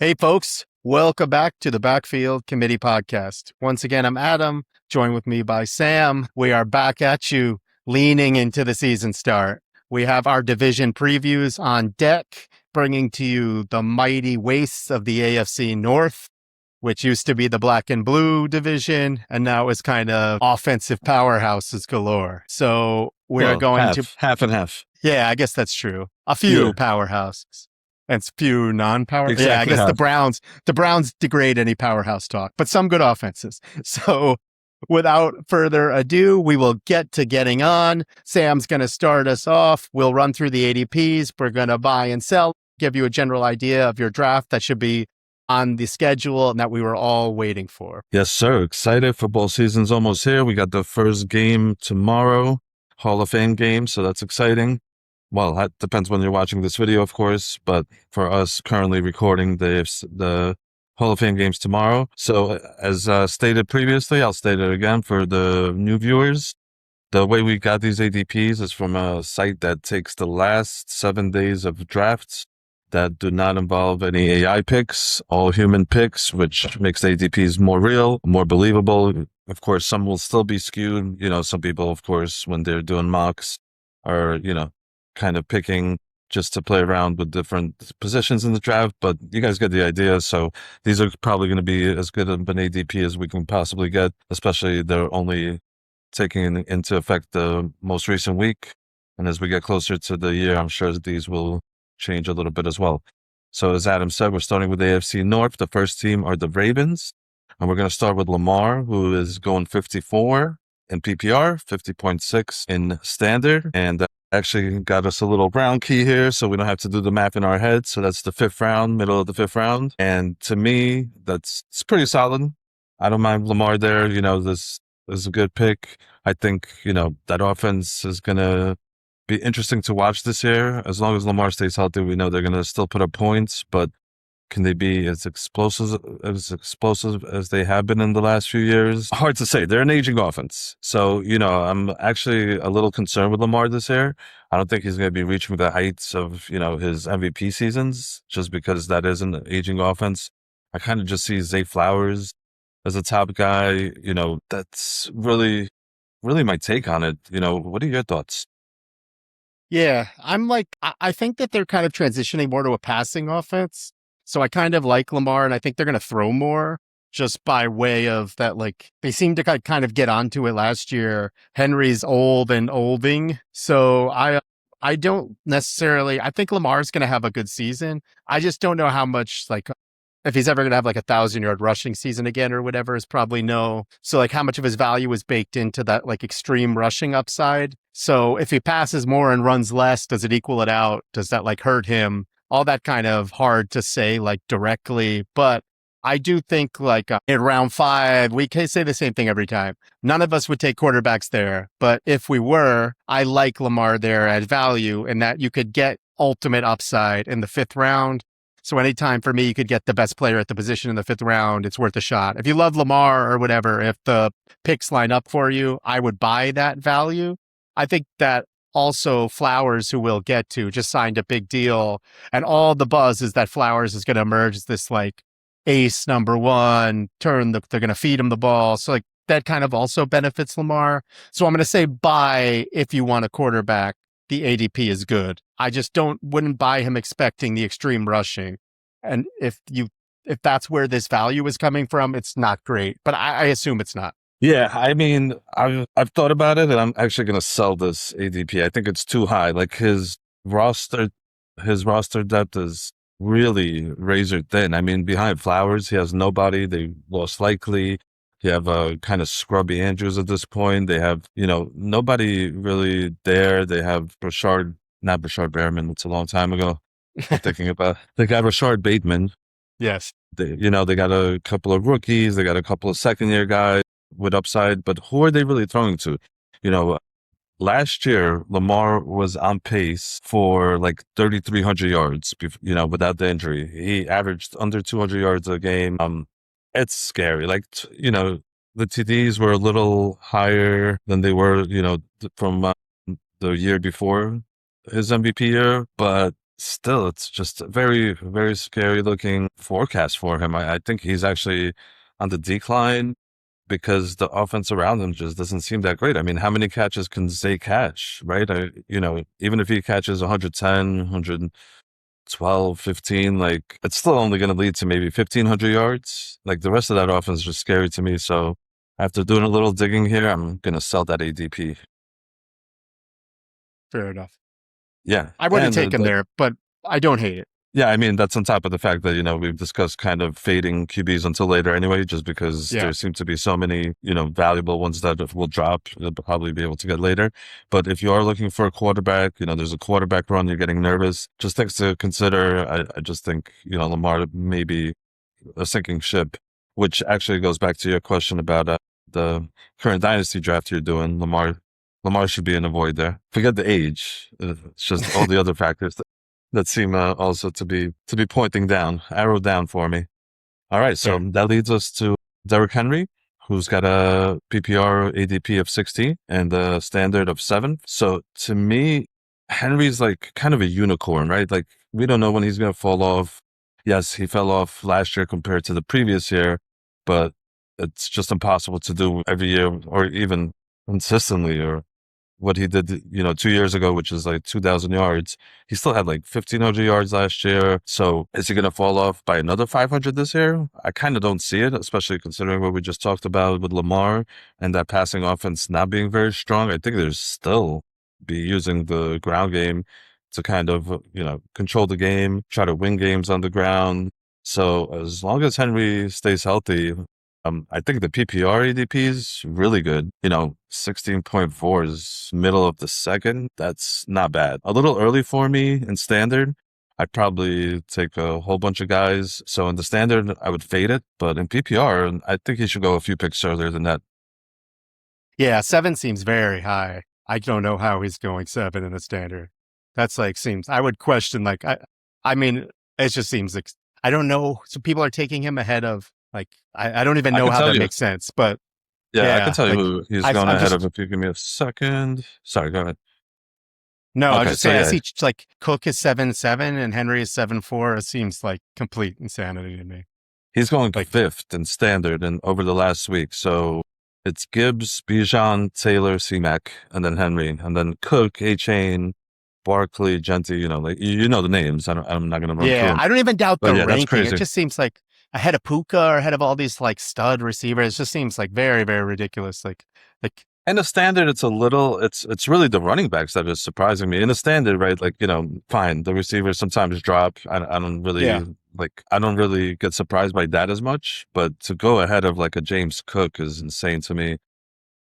Hey, folks, welcome back to the Backfield Committee Podcast. Once again, I'm Adam, joined with me by Sam. We are back at you, leaning into the season start. We have our division previews on deck, bringing to you the mighty wastes of the AFC North, which used to be the black and blue division, and now is kind of offensive powerhouses galore. So we are Well, going to, half and half. yeah, I guess that's true. A few Yeah, powerhouses. And few non-power. Yeah, I exactly guess half. the Browns degrade any powerhouse talk, but some good offenses. So without further ado, we will get to getting on. Sam's going to start us off. We'll run through the ADPs. We're going to buy and sell, give you a general idea of your draft that should be on the schedule and that we were all waiting for. Yes, sir. Excited. Football season's almost here. We got the first game tomorrow, Hall of Fame game, so that's exciting. Well, that depends when you're watching this video, of course, but for us currently recording the Hall of Fame games tomorrow. So as stated previously, I'll state it again for the new viewers. The way we got these ADPs is from a site that takes the last 7 days of drafts that do not involve any AI picks, all human picks, which makes the ADPs more real, more believable. Of course, some will still be skewed. Some people, of course, when they're doing mocks are, kind of picking just to play around with different positions in the draft, but you guys get the idea. So these are probably going to be as good of an ADP as we can possibly get, especially they're only taking into effect the most recent week. And as we get closer to the year, I'm sure these will change a little bit as well. So as Adam said, we're starting with the AFC North. The first team are the Ravens, and we're going to start with Lamar, who is going 54 in PPR, 50.6 in standard, and actually got us a little round key here, so we don't have to do the math in our head. So that's the fifth round, middle of the fifth round. And to me, it's pretty solid. I don't mind Lamar there. This is a good pick. I think, that offense is going to be interesting to watch this year. As long as Lamar stays healthy, we know they're going to still put up points, but can they be as explosive as they have been in the last few years? Hard to say. They're an aging offense. So, I'm actually a little concerned with Lamar this year. I don't think he's going to be reaching the heights of, his MVP seasons just because that is an aging offense. I kind of just see Zay Flowers as a top guy. That's really, really my take on it. What are your thoughts? Yeah, I think that they're kind of transitioning more to a passing offense. So I kind of like Lamar, and I think they're going to throw more just by way of that. Like they seem to kind of get onto it last year. Henry's old and olding. So I don't necessarily, I think Lamar's going to have a good season. I just don't know how much, like, if he's ever going to have like 1,000-yard rushing season again or whatever is probably no. So like how much of his value is baked into that like extreme rushing upside. So if he passes more and runs less, does it equal it out? Does that like hurt him? All that kind of hard to say like directly. But I do think like in round 5, we can say the same thing every time. None of us would take quarterbacks there. But if we were, I like Lamar there at value in that you could get ultimate upside in the 5th round. So anytime for me, you could get the best player at the position in the 5th round, it's worth a shot. If you love Lamar or whatever, if the picks line up for you, I would buy that value. I think that also Flowers, who we'll get to, just signed a big deal. And all the buzz is that Flowers is going to emerge as this like ace number 1, they're going to feed him the ball. So like that kind of also benefits Lamar. So I'm going to say buy if you want a quarterback. The ADP is good. I just wouldn't buy him expecting the extreme rushing. And if that's where this value is coming from, it's not great. But I assume it's not. Yeah, I mean, I've thought about it, and I'm actually going to sell this ADP. I think it's too high. Like roster depth is really razor thin. I mean, behind Flowers, he has nobody. They lost Likely. You have a kind of scrubby Andrews at this point. They have, nobody really there. They have not Rashard Behrman. It's a long time ago. I'm thinking about, they got Rashard Bateman. Yes. They got a couple of rookies. They got a couple of second-year guys with upside, but who are they really throwing to? Last year, Lamar was on pace for like 3,300 yards, without the injury. He averaged under 200 yards a game. It's scary. Like, the TDs were a little higher than they were, from the year before his MVP year, but still, it's just a very, very scary looking forecast for him. I think he's actually on the decline because the offense around him just doesn't seem that great. I mean, how many catches can Zay catch, right? Even if he catches 110, 112, 15, like it's still only going to lead to maybe 1,500 yards. Like the rest of that offense is just scary to me. So after doing a little digging here, I'm going to sell that ADP. Fair enough. Yeah. I wouldn't take him there, but I don't hate it. Yeah, I mean, that's on top of the fact that, we've discussed kind of fading QBs until later anyway, just because Yeah. there seem to be so many, valuable ones that will drop. You'll probably be able to get later. But if you are looking for a quarterback, there's a quarterback run, you're getting nervous. Just things to consider. I just think, Lamar may be a sinking ship, which actually goes back to your question about the current dynasty draft you're doing. Lamar should be in a void there. Forget the age. It's just all the other factors that seem also to be pointing down, arrow down for me. All right, so that leads us to Derrick Henry, who's got a PPR ADP of 60 and a standard of 7. So to me, Henry's like kind of a unicorn, right? Like we don't know when he's going to fall off. Yes, he fell off last year compared to the previous year, but it's just impossible to do every year or even consistently or what he did, 2 years ago, which is like 2,000 yards. He still had like 1,500 yards last year. So is he going to fall off by another 500 this year? I kind of don't see it, especially considering what we just talked about with Lamar and that passing offense not being very strong. I think there's still be using the ground game to kind of, control the game, try to win games on the ground. So as long as Henry stays healthy, I think the PPR ADP is really good. 16.4 is middle of the second. That's not bad. A little early for me in standard. I'd probably take a whole bunch of guys. So in the standard, I would fade it. But in PPR, I think he should go a few picks earlier than that. Yeah, 7 seems very high. I don't know how he's going 7 in the standard. That's I would question, I mean, it just seems like, I don't know. So people are taking him ahead of, I don't even I know can how tell that you. makes sense, but Yeah, I can yeah, tell you who he's going I'm ahead just, of if you give me a second. Sorry, go ahead. no, I was Okay, just so saying, I yeah, see like Cook is 7-7 and Henry is 7-4. It seems like complete insanity to me. he's going Like, fifth in standard and over the last week. So it's Gibbs, Bijan, Taylor, C-Mac, and then Henry, and then Cook, A-Chain, Barkley, Genty, like you know the names. I'm not going to run through yeah, them. I don't even doubt But the yeah, that's ranking. It crazy. just seems like ahead of Puka or ahead of all these like stud receivers. It just seems like very, very ridiculous. Like, In the standard, it's really the running backs that is surprising me. In the standard, right? Like, fine, the receivers sometimes drop. I don't yeah. really get surprised by that as much. But to go ahead of like a James Cook is insane to me.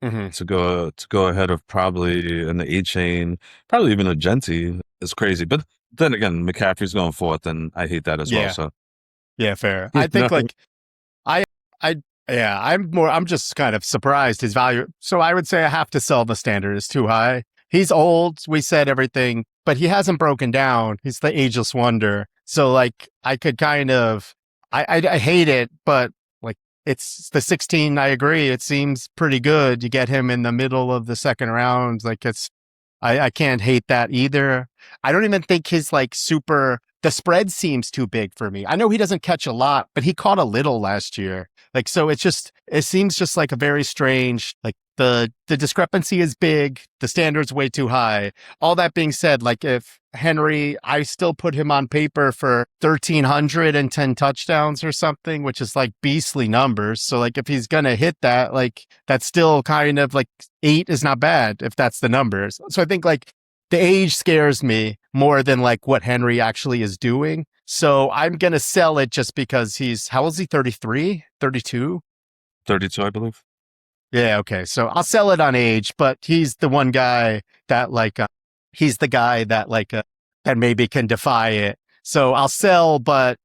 Hmm. To go ahead of probably an A-Chain, probably even a Genty is crazy. But then again, McCaffrey's going fourth, and I hate that as well. Yeah. So, Yeah, fair. you I think know, like I yeah, I'm just kind of surprised his value. So I would say I have to sell the standard is too high. He's old, we said everything, but he hasn't broken down. He's the ageless wonder. So like I could kind of I hate it, but like it's the 16, I agree. It seems pretty good. You get him in the middle of the second round. Like I can't hate that either. I don't even think his the spread seems too big for me. I know he doesn't catch a lot, but he caught a little last year. So it seems just like a very strange, the discrepancy is big. The standard's way too high. All that being said, if Henry, I still put him on paper for 1,310 touchdowns or something, which is like beastly numbers. So if he's going to hit that, that's still kind of 8 is not bad if that's the numbers. So I think the age scares me more than what Henry actually is doing. So I'm going to sell it just because how old is he? 33, 32? 32, I believe. Yeah. Okay. So I'll sell it on age, but he's the one guy that he's the guy that that maybe can defy it. So I'll sell, but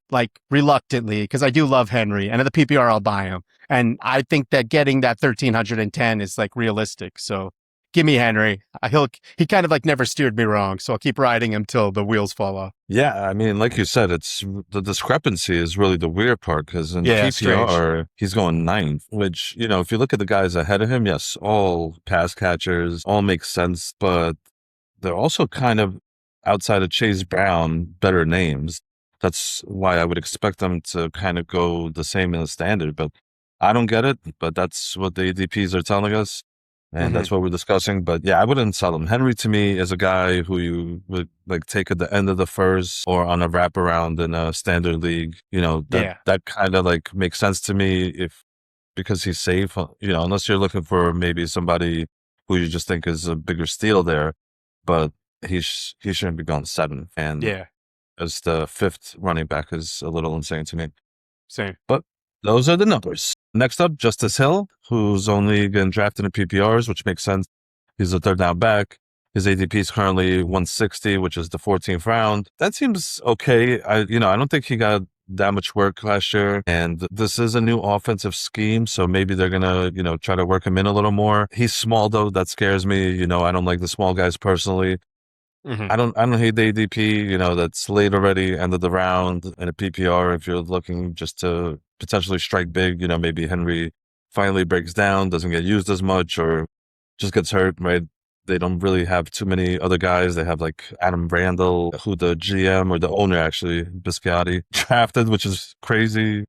reluctantly, because I do love Henry, and at the PPR, I'll buy him. And I think that getting that 1,310 is realistic. So give me Henry. He kind of never steered me wrong. So I'll keep riding him till the wheels fall off. Yeah, I mean, like you said, it's the discrepancy is really the weird part because in Yeah, PPR, he's going ninth, which, if you look at the guys ahead of him, yes, all pass catchers, all make sense, but they're also kind of outside of Chase Brown, better names. That's why I would expect them to kind of go the same in the standard. But I don't get it. But that's what the ADPs are telling us. And Hmm. that's what we're discussing. But yeah, I wouldn't sell him. Henry to me is a guy who you would like take at the end of the first or on a wraparound in a standard league. Yeah. That kind of like makes sense to me if because he's safe, unless you're looking for maybe somebody who you just think is a bigger steal there. But he shouldn't be going seventh. And Yeah. as the fifth running back is a little insane to me. Same. But those are the numbers. Next up, Justice Hill, who's only getting drafted in PPRs, which makes sense. He's a third down back. His ADP is currently 160, which is the 14th round. That seems okay. I don't think he got that much work last year. And this is a new offensive scheme. So maybe they're going to, try to work him in a little more. He's small though. That scares me. I don't like the small guys personally. Hmm. I don't hate the ADP, that's late already, end of the round in a PPR if you're looking just to potentially strike big, maybe Henry finally breaks down, doesn't get used as much or just gets hurt, right? They don't really have too many other guys. They have like Adam Randall, who the GM or the owner actually, Biscotti, drafted, which is crazy,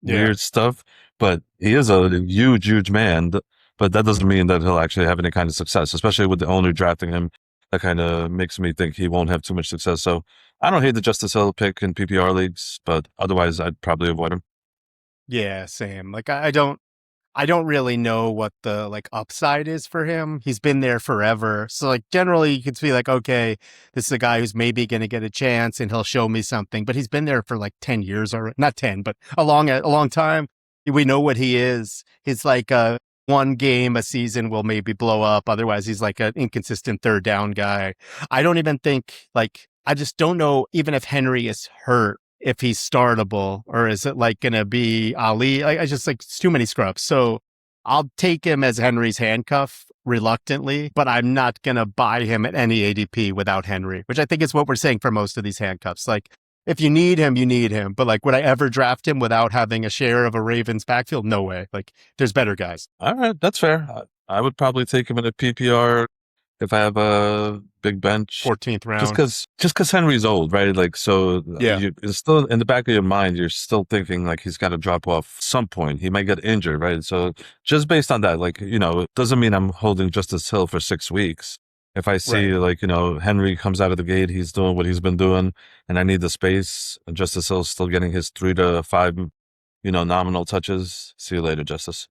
Yeah. weird stuff. But he is a huge, huge man. But that doesn't mean that he'll actually have any kind of success, especially with the owner drafting him. That kind of makes me think he won't have too much success. So I don't hate the Justice Hill pick in PPR leagues, but otherwise I'd probably avoid him. Yeah. Same. Like I don't really know what the like upside is for him. He's been there forever. So like generally you could be like, okay, this is a guy who's maybe going to get a chance and he'll show me something, but he's been there for like 10 years already. Not 10, but a long time. We know what he is. He's like one game a season will maybe blow up. Otherwise he's like an inconsistent third down guy. I don't even think like, I just don't know even if Henry is hurt if he's startable, or is it like going to be Ali? I just like it's too many scrubs. So I'll take him as Henry's handcuff reluctantly, but I'm not going to buy him at any ADP without Henry, which I think is what we're saying for most of these handcuffs. Like if you need him, you need him. But like, would I ever draft him without having a share of a Ravens backfield? No way. Like there's better guys. All right, that's fair. I would probably take him in a PPR if I have a big bench. 14th Just round. because, just because Henry's old, right? Like, so Yeah. it's still in the back of your mind. You're still thinking like he's got to drop off some point. He might get injured, right? So just based on that, like it doesn't mean I'm holding Justice Hill for 6 weeks. If I see Right. like Henry comes out of the gate, he's doing what he's been doing, and I need the space. And Justice Hill's still getting his 3 to 5, nominal touches. See you later, Justice.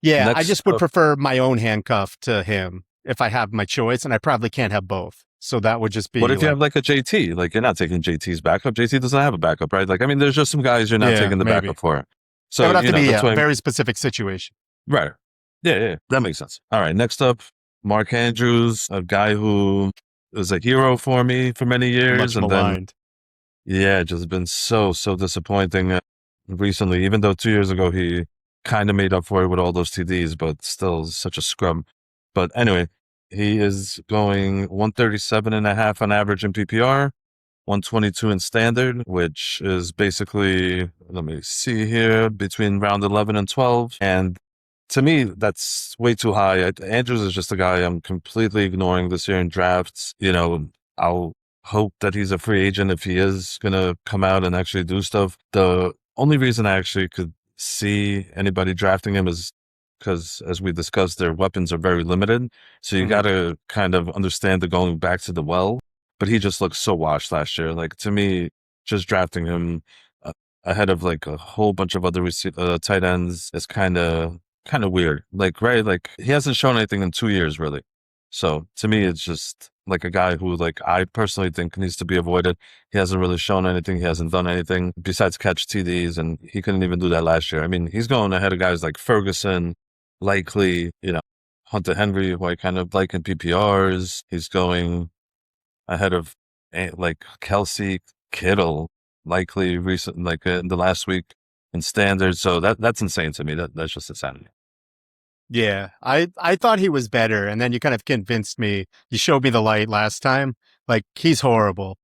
Yeah. I Next just would up, prefer my own handcuff to him if I have my choice, and I probably can't have both. So that would just what be if you like, have like a JT? Like you're not taking JT's backup. JT doesn't have a backup, right? Like I mean, there's just some guys you're not yeah, taking the maybe. backup for. It So would have to be that's a why. very specific situation. Right. Yeah, yeah, that makes sense. All right, next up, Mark Andrews, a guy who was a hero for me for many years, Much and then maligned. yeah, just been so disappointing recently. Even though 2 years ago he kind of made up for it with all those TDs, but still such a scrub. But anyway, he is going 137.5 on average in PPR. 122 in standard, which is basically, let me see here, between round 11 and 12. And to me, that's way too high. Andrews is just a guy I'm completely ignoring this year in drafts. I'll hope that he's a free agent if he is going to come out and actually do stuff. The only reason I actually could see anybody drafting him is because, as we discussed, their weapons are very limited. So you Hmm. got to kind of understand the going back to the well. But he just looked so washed last year. Like to me, just drafting him uh, ahead of like a whole bunch of other tight ends is kind of weird. Like, right? Like he hasn't shown anything in 2 years, really. So to me, it's just like a guy who, like, I personally think needs to be avoided. He hasn't really shown anything. He hasn't done anything besides catch TDs, and he couldn't even do that last year. I mean, he's going ahead of guys like Ferguson, likely, Hunter Henry, who I kind of like in PPRs. He's going ahead of like Kelsey, Kittle, likely recent, like in the last week in standard. So that's insane to me. That's just insanity. Yeah, I thought he was better, and then you kind of convinced me. You showed me the light last time. Like he's horrible,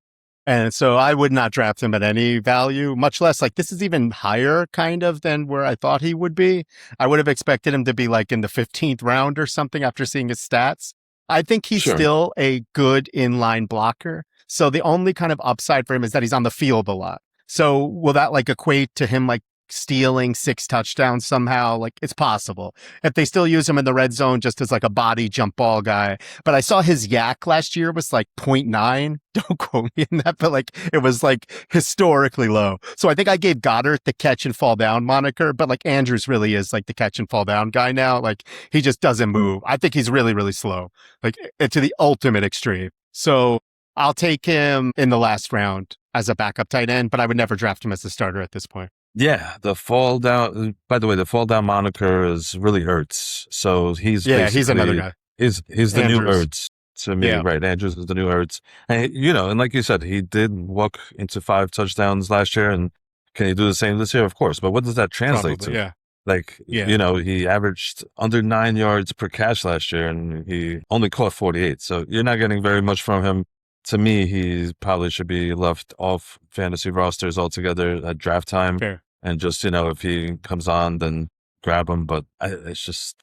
and so I would not draft him at any value. Much less like this is even higher, kind of than where I thought he would be. I would have expected him to be like in the 15th round or something after seeing his stats. I think he's Sure. still a good inline blocker. So the only kind of upside for him is that he's on the field a lot. So will that like equate to him like stealing 6 touchdowns somehow? Like it's possible if they still use him in the red zone just as like a body jump ball guy. But I saw his yak last year was like 0.9. Don't quote me in that, but like it was like historically low. So I think I gave Goddard the catch and fall down moniker, but like Andrews really is like the catch and fall down guy now. Like he just doesn't move. I think he's really, really slow, like to the ultimate extreme. So I'll take him in the last round as a backup tight end, but I would never draft him as a starter at this point. Yeah, the fall down. By the way, the fall down moniker is really Ertz. So he's Yeah, he's another basically guy. he's the new Andrews. Ertz to me, Yeah, right? Andrews is the new Ertz, and and like you said, he did walk into 5 touchdowns last year, and can he do the same this year? Of course, but what does that translate probably. to? Yeah, Like, yeah, he averaged under 9 yards per catch last year, and he only caught 48. So you're not getting very much from him. To me, he probably should be left off fantasy rosters altogether at draft time. fair. And just, if he comes on, then grab him. But it's just,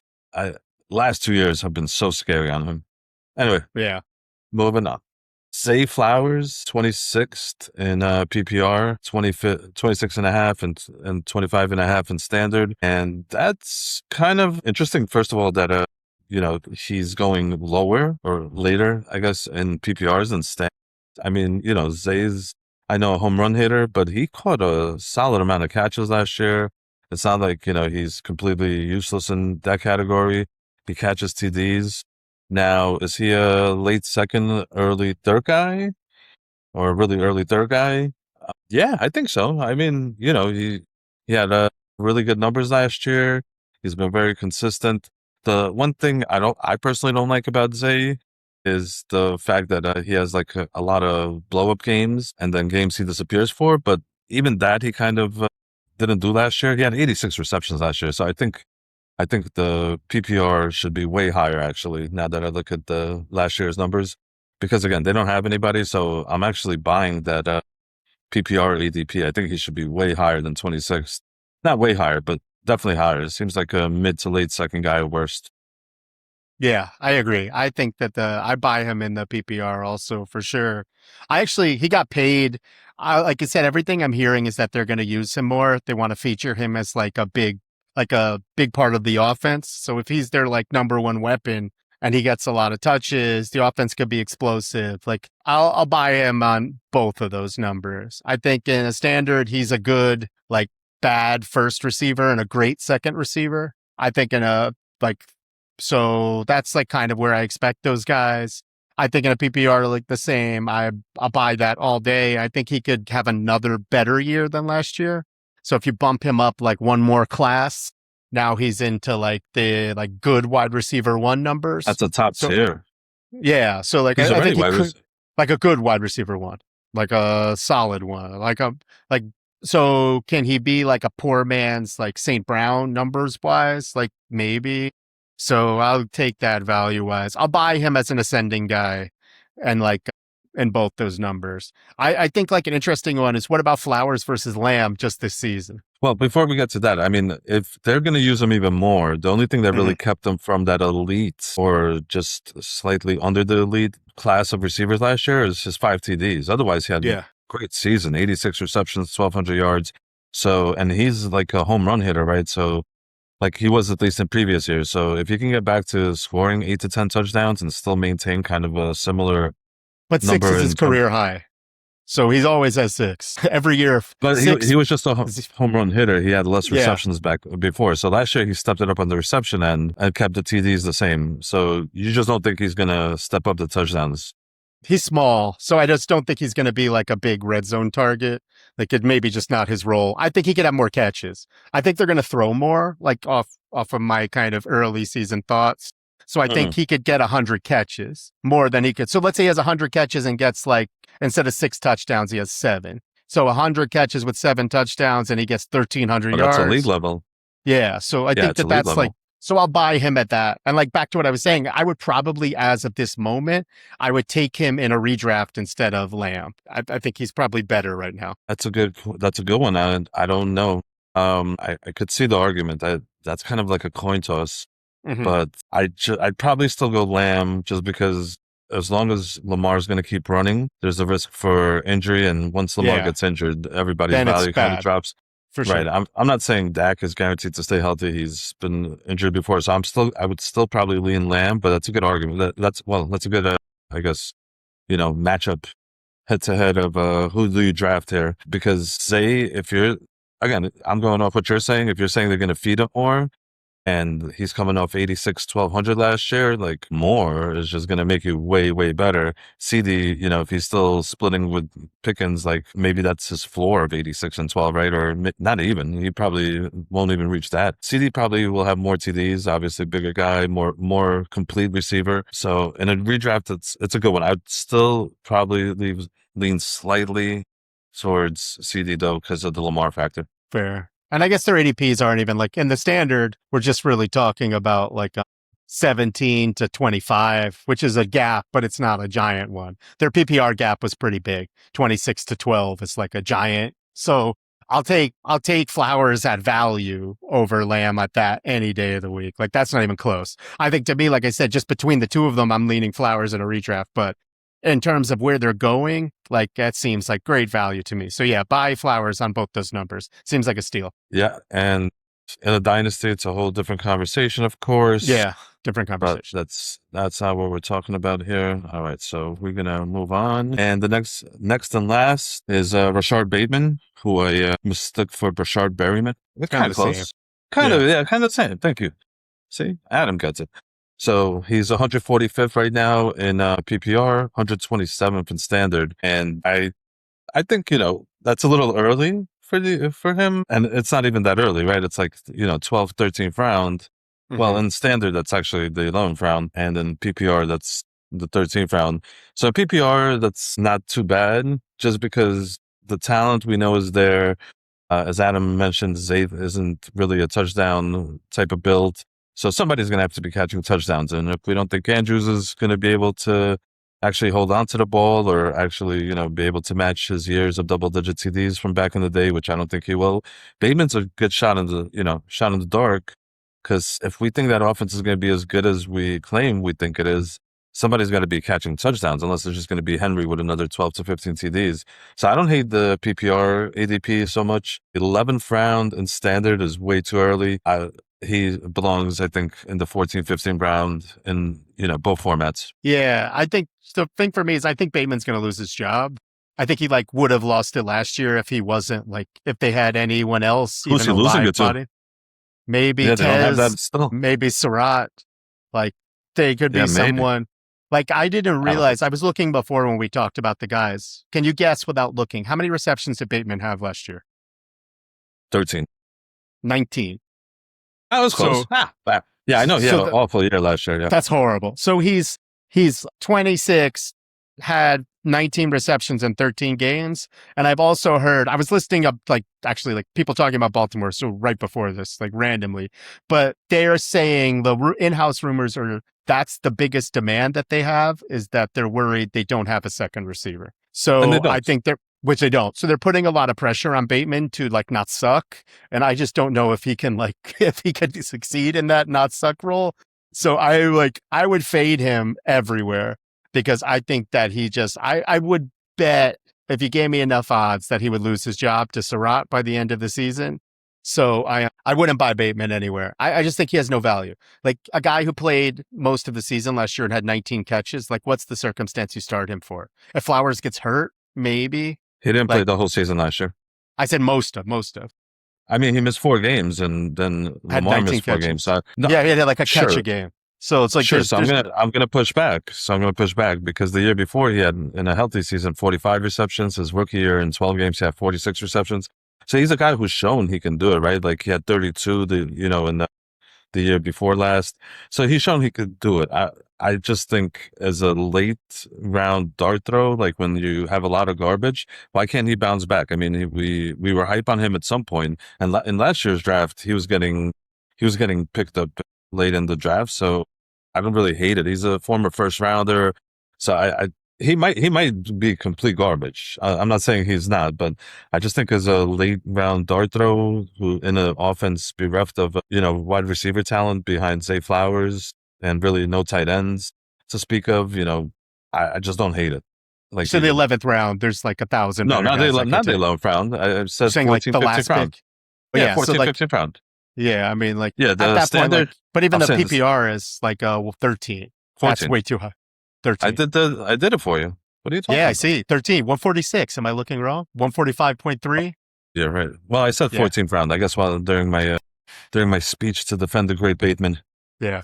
last 2 years have been so scary on him. Anyway, Yeah. moving on. Zay Flowers, 26th in PPR, 26 and a half and 25 and a half in standard. And that's kind of interesting, first of all, that, he's going lower or later, I guess, in PPRs than standard. I mean, Zay's, I know, a home run hitter, but he caught a solid amount of catches last year. It's not like, he's completely useless in that category. He catches TDs. Now, is he a late second, early third guy or a really early third guy? Yeah, I think so. I mean, he had really good numbers last year. He's been very consistent. The one thing I personally don't like about Zay is the fact that he has like a lot of blow up games and then games he disappears for. But even that he kind of didn't do last year. He had 86 receptions last year. So I think the PPR should be way higher, actually, now that I look at the last year's numbers. Because, again, they don't have anybody, so I'm actually buying that PPR ADP. I think he should be way higher than 26. Not way higher, but definitely higher. It seems like a mid to late second guy at worst. Yeah, I agree. I think that I buy him in the PPR also for sure. He got paid. Like I said, everything I'm hearing is that they're going to use him more. They want to feature him as like a big part of the offense. So if he's their like number one weapon and he gets a lot of touches, the offense could be explosive. Like I'll buy him on both of those numbers. I think in a standard, he's a good, like bad first receiver and a great second receiver. I think in a like so that's like kind of where I expect those guys. I think in a PPR like the same. I'll buy that all day. I think he could have another better year than last year. So if you bump him up like one more class, now he's into like the like good wide receiver one numbers. That's a top So tier. yeah, so like He's I already think he wide could receiver. like a good wide receiver one, like a solid one, like so can he be like a poor man's like St. Brown numbers wise? Like maybe. So I'll take that value wise. I'll buy him as an ascending guy and like in both those numbers. I think like an interesting one is what about Flowers versus Lamb just this season? Well, before we get to that, I mean, if they're going to use him even more, the only thing that Hmm. really kept them from that elite or just slightly under the elite class of receivers last year is his 5 TDs. Otherwise, he had a Yeah. great season, 86 receptions, 1,200 yards. So, and he's like a home run hitter, right? So, like he was at least in previous years. So, if you can get back to scoring 8 to 10 touchdowns and still maintain kind of a similar But six number is his in terms. career high. So he's always at six. Every year But six. he was just a home run hitter. He had less Yeah. receptions back before. So last year he stepped it up on the reception end and kept the TDs the same. So you just don't think he's going to step up the touchdowns. He's small, so I just don't think he's going to be like a big red zone target. Like it maybe just not his role. I think he could have more catches. I think they're going to throw more, like off of my kind of early season thoughts. So I think he could get 100 catches more than he could. So let's say he has 100 catches and gets like instead of 6 touchdowns, he has 7. So 100 catches with 7 touchdowns, and he gets 1,300 But that's elite yards. level. Yeah, so I Yeah, think it's elite that's like level. so I'll buy him at that. And like back to what I was saying, I would probably, as of this moment, I would take him in a redraft instead of Lamb. I think he's probably better right now. That's a good one. I don't know. I could see the argument. That's kind of like a coin toss. Hmm. But I'd probably still go Lamb just because as long as Lamar's going to keep running, there's a risk for injury. And once Lamar Yeah, gets injured, everybody's then it's value kind of bad drops. for Right. sure. I'm not saying Dak is guaranteed to stay healthy. He's been injured before, so I would still probably lean Lamb, but that's a good argument. That's a good, I guess, matchup head to head of who do you draft here? Because say if you're again, I'm going off what you're saying. If you're saying they're going to feed him more, and he's coming off 86, 1200 last year, like more is just going to make you way, way better. CD, if he's still splitting with Pickens, like maybe that's his floor of 86 and 12, right? Or not even. He probably won't even reach that. CD probably will have more TDs, obviously bigger guy, more complete receiver. So in a redraft, it's a good one. I'd still probably lean slightly towards CD though because of the Lamar factor. Fair. And I guess their ADPs aren't even like in the standard. We're just really talking about like 17 to 25, which is a gap, but it's not a giant one. Their PPR gap was pretty big. 26 to 12 is like a giant. So I'll take Flowers at value over Lamb at that any day of the week. Like that's not even close. I think to me, like I said, just between the two of them, I'm leaning Flowers in a redraft, but in terms of where they're going, like that seems like great value to me. So yeah, buy Flowers on both those numbers. Seems like a steal. Yeah, and in a dynasty, it's a whole different conversation, of course. Yeah, different But conversation. that's not what we're talking about here. All right, so we're gonna move on, and the next and last is Rashard Bateman, who I mistook for Rashard Berryman. They're Kind kind of of the same. close, kind Yeah. of kind of the same. Thank you. See, Adam gets it. So he's 145th right now in PPR, 127th in standard, and I think, that's a little early for him. And it's not even that early, right? It's like, 12th, 13th round. Well, Hmm. in standard, that's actually the 11th round. And in PPR, that's the 13th round. So PPR, that's not too bad just because the talent we know is there. As Adam mentioned, Zay isn't really a touchdown type of build. So somebody's going to have to be catching touchdowns. And if we don't think Andrews is going to be able to actually hold on to the ball or actually, be able to match his years of double-digit TDs from back in the day, which I don't think he will, Bateman's a good shot in the dark. Because if we think that offense is going to be as good as we claim we think it is, somebody's got to be catching touchdowns, unless it's just going to be Henry with another 12 to 15 TDs. So I don't hate the PPR ADP so much. 11th round in standard is way too early. He belongs, I think, in the 14th, 15th round in, both formats. Yeah, I think the thing for me is I think Bateman's going to lose his job. I think he like would have lost it last year if he wasn't like if they had anyone else, Who's even he a losing live it to? body. Maybe Yeah, they don't have Tez, that still. maybe Surratt. Like they could Yeah, be maybe. someone. Like I didn't I don't think realize. I was looking before when we talked about the guys. Can you guess without looking how many receptions did Bateman have last year? 13. 19. That was So close. Yeah, I know he had so an awful year last year. Yeah. that's horrible. So he's 26, had 19 receptions in 13 games, and I've also heard I was listing up like actually like people talking about Baltimore so right before this like randomly, but they're saying the in-house rumors are that's the biggest demand that they have is that they're worried they don't have a second receiver. And they So I don't. think they're which they don't. So they're putting a lot of pressure on Bateman to like not suck. And I just don't know if he can like if he could succeed in that not suck role. So I would fade him everywhere because I think that I would bet if he gave me enough odds that he would lose his job to Surratt by the end of the season. So I wouldn't buy Bateman anywhere. I just think he has no value. Like a guy who played most of the season last year and had 19 catches, like what's the circumstance you start him for? If Flowers gets hurt, maybe. He didn't play Like the whole season last year. I said most of. I mean, he missed 4 games, and then Had Lamar 19 missed 4 games. catches. So no, Yeah, he had like a catch a sure, game. So it's like sure. So there's I'm gonna push back. So I'm gonna push back because the year before he had in a healthy season 45 receptions. His rookie year in 12 games he had 46 receptions. So he's a guy who's shown he can do it, right? Like he had 32 in the year before last. So he's shown he could do it. I just think as a late round dart throw, like when you have a lot of garbage, why can't he bounce back? I mean, we were hype on him at some point, and in last year's draft, he was getting picked up late in the draft. So I don't really hate it. He's a former first rounder, so he might be complete garbage. I'm not saying he's not, but I just think as a late round dart throw who in an offense bereft of wide receiver talent behind Zay Flowers and really no tight ends to speak of, I just don't hate it. Like So the 11th round, there's like 1,000 no, better guys I could not the take. 11th round. I You're said saying like 14, the 15th last round. pick? But Yeah, yeah, so 14, like, 15th round. yeah, I mean, like Yeah, at the that point, standard. like, but even I'm the saying this PPR is like 13. That's 14. way too high. 13. I did it for you. What are you Yeah, talking I about? see. 13, 146. Am I looking wrong? 145.3. Yeah, right. Well, I said Yeah, 14th round. I guess while during my speech to defend the great Bateman. yeah.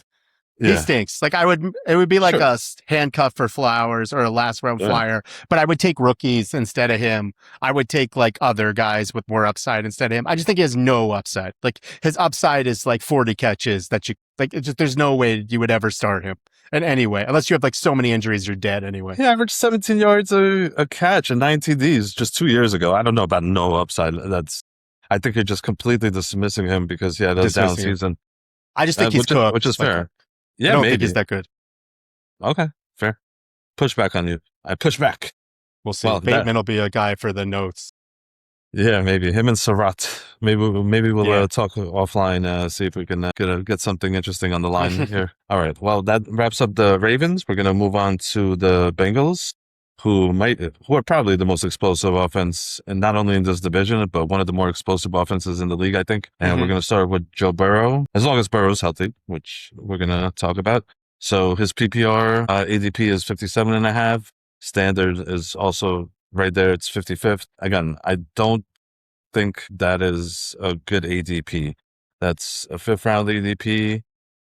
He Yeah, stinks. Like it would be like sure. a handcuff for Flowers or a last round Yeah. flyer, but I would take rookies instead of him. I would take like other guys with more upside instead of him. I just think he has no upside. Like his upside is like 40 catches that you like. It's just there's no way you would ever start him in any way unless you have like so many injuries, you're dead anyway. He averaged 17 yards a catch and 9 TDs just 2 years ago. I don't know about no upside. I think you're just completely dismissing him because he had a down Dismissing him. season, I just think he's cooked. which is Like fair. I Yeah, don't think maybe. he's that good. Okay, fair. Push back on you. I push back. We'll see. Well, that Bateman will be a guy for the notes. yeah, maybe him and Sarat. Maybe we'll Yeah. talk offline. See if we can get something interesting on the line here. All right. Well, that wraps up the Ravens. We're gonna move on to the Bengals, who are probably the most explosive offense, and not only in this division, but one of the more explosive offenses in the league, I think. And we're gonna start with Joe Burrow, as long as Burrow's healthy, which we're gonna talk about. So his PPR ADP is 57.5. Standard is also right there. It's 55th. Again, I don't think that is a good ADP. That's a fifth round ADP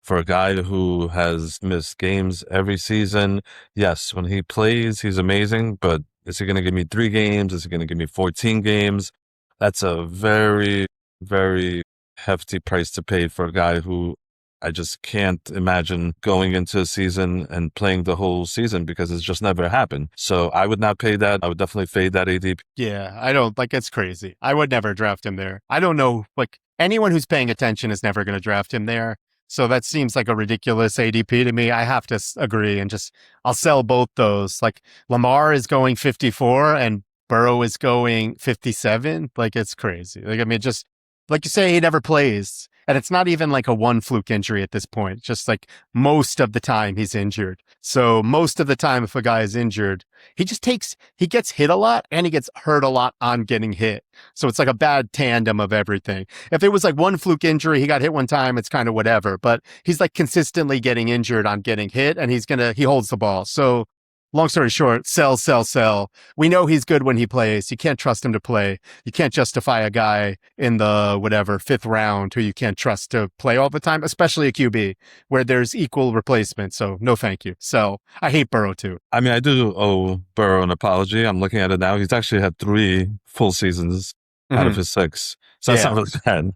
for a guy who has missed games every season. Yes, when he plays, he's amazing, but is he going to give me 3 games? Is he going to give me 14 games? That's a very, very hefty price to pay for a guy who I just can't imagine going into a season and playing the whole season because it's just never happened. So I would not pay that. I would definitely fade that ADP. Yeah, I don't like it's crazy. I would never draft him there. I don't know, like anyone who's paying attention is never going to draft him there. So that seems like a ridiculous ADP to me. I have to agree and just I'll sell both those. Like Lamar is going 54 and Burrow is going 57. Like it's crazy. Like I mean, just like you say, he never plays. And it's not even like a one fluke injury at this point. Just like most of the time he's injured. So most of the time, if a guy is injured, he gets hit a lot and he gets hurt a lot on getting hit. So it's like a bad tandem of everything. If it was like one fluke injury, he got hit one time, it's kind of whatever, but he's like consistently getting injured on getting hit and he holds the ball. So long story short, sell, sell, sell. We know he's good when he plays. You can't trust him to play. You can't justify a guy in the whatever 5th round who you can't trust to play all the time, especially a QB where there's equal replacement. So no, thank you. So I hate Burrow too. I mean, I do owe Burrow an apology. I'm looking at it now. He's actually had 3 full seasons out of his 6. So that's Yeah. not really bad.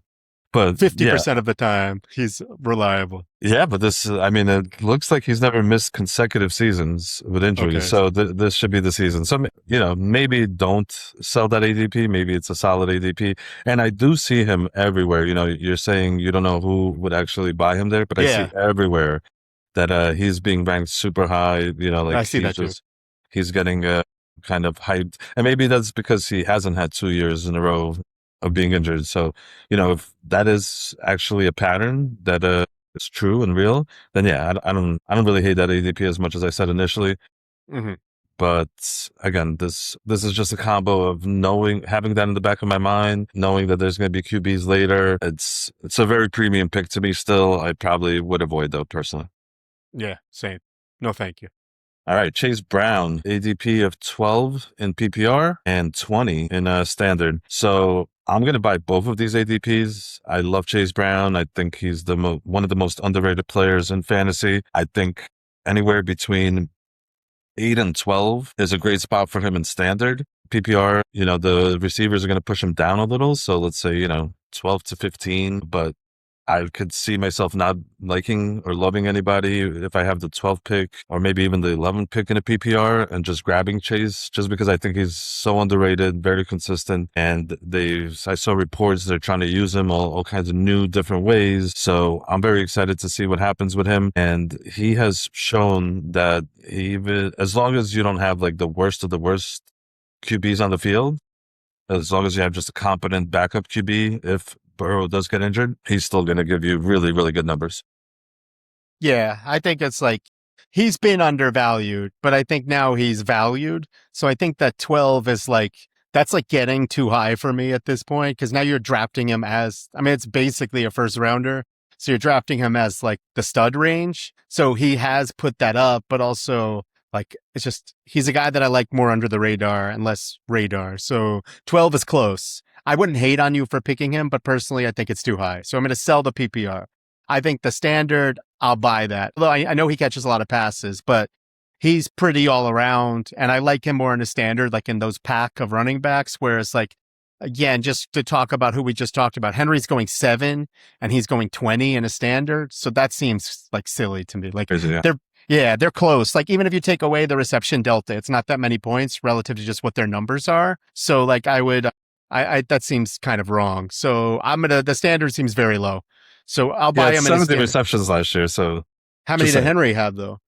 But 50% of the time, he's reliable. yeah, but I mean, it looks like he's never missed consecutive seasons with injuries. Okay. So this should be the season. So, maybe don't sell that ADP. Maybe it's a solid ADP. And I do see him everywhere. You're saying you don't know who would actually buy him there, but I see everywhere that he's being ranked super high. Like I see that too. he's getting kind of hyped. And maybe that's because he hasn't had 2 years in a row of being injured. So, if that is actually a pattern that is true and real, then yeah, I don't really hate that ADP as much as I said initially. Mm-hmm. But again, this is just a combo of having that in the back of my mind, knowing that there's going to be QBs later. It's a very premium pick to me still. I probably would avoid though personally. Yeah, same. No, thank you. All right, Chase Brown, ADP of 12 in PPR and 20 in standard. So I'm going to buy both of these ADPs. I love Chase Brown. I think he's one of the most underrated players in fantasy. I think anywhere between 8 and 12 is a great spot for him in standard. PPR, the receivers are going to push him down a little. So let's say, 12 to 15, but I could see myself not liking or loving anybody if I have the 12th pick or maybe even the 11th pick in a PPR and just grabbing Chase just because I think he's so underrated, very consistent. And I saw reports they're trying to use him all kinds of new different ways. So I'm very excited to see what happens with him. And he has shown that even as long as you don't have like the worst of the worst QBs on the field, as long as you have just a competent backup QB, if Burrow does get injured, he's still going to give you really, really good numbers. Yeah, I think it's like he's been undervalued, but I think now he's valued. So I think that 12 is like, that's like getting too high for me at this point because now you're drafting him as, I mean, it's basically a first rounder. So you're drafting him as like the stud range. So he has put that up, but also like it's just, he's a guy that I like more under the radar and less radar. So 12 is close. I wouldn't hate on you for picking him, but personally, I think it's too high. So I'm going to sell the PPR. I think the standard, I'll buy that. Although I know he catches a lot of passes, but he's pretty all around. And I like him more in a standard, like in those pack of running backs, whereas like, again, just to talk about who we just talked about, Henry's going 7 and he's going 20 in a standard. So that seems like silly to me. Like Crazy, yeah. they're close. Like even if you take away the reception delta, it's not that many points relative to just what their numbers are. So like I that seems kind of wrong. So the standard seems very low. So I'll buy him in a 70 standard. receptions last year. So How many did Henry have though?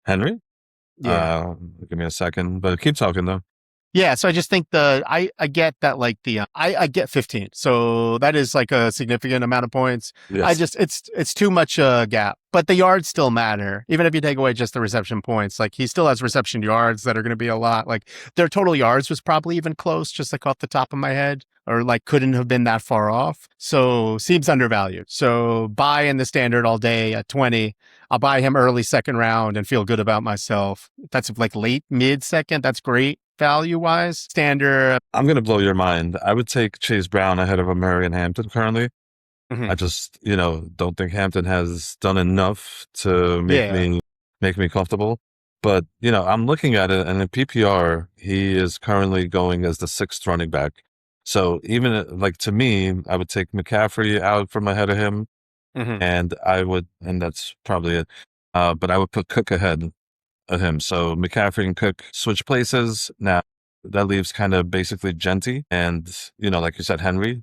Henry? Yeah. Give me a second, but keep talking though. Yeah, so I just think I get that like I get 15. So that is like a significant amount of points. Yes. It's too much gap, but the yards still matter. Even if you take away just the reception points, like he still has reception yards that are going to be a lot. Like their total yards was probably even close, just like off the top of my head, or like couldn't have been that far off. So seems undervalued. So buy in the standard all day at 20. I'll buy him early second round and feel good about myself. That's like late mid second. That's great. Value wise, standard. I'm going to blow your mind. I would take Chase Brown ahead of Marion Hampton currently. Mhm. I just, don't think Hampton has done enough to make me comfortable. But, I'm looking at it, and in PPR, he is currently going as the 6th running back. So even like to me, I would take McCaffrey out from ahead of him, Mhm. and that's probably it. But I would put Cook ahead of him. So McCaffrey and Cook switch places. Now that leaves kind of basically Genty and, like you said, Henry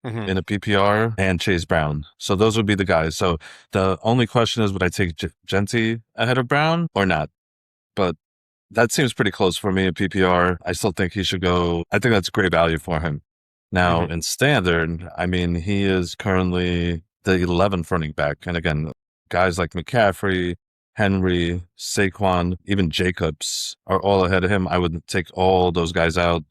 Mhm. in a PPR and Chase Brown. So those would be the guys. So the only question is, would I take Genty ahead of Brown or not? But that seems pretty close for me in PPR. I still think he should go. I think that's great value for him. Now Mhm. in standard, I mean, he is currently the 11th running back. And again, guys like McCaffrey, Henry, Saquon, even Jacobs are all ahead of him. I would take all those guys out.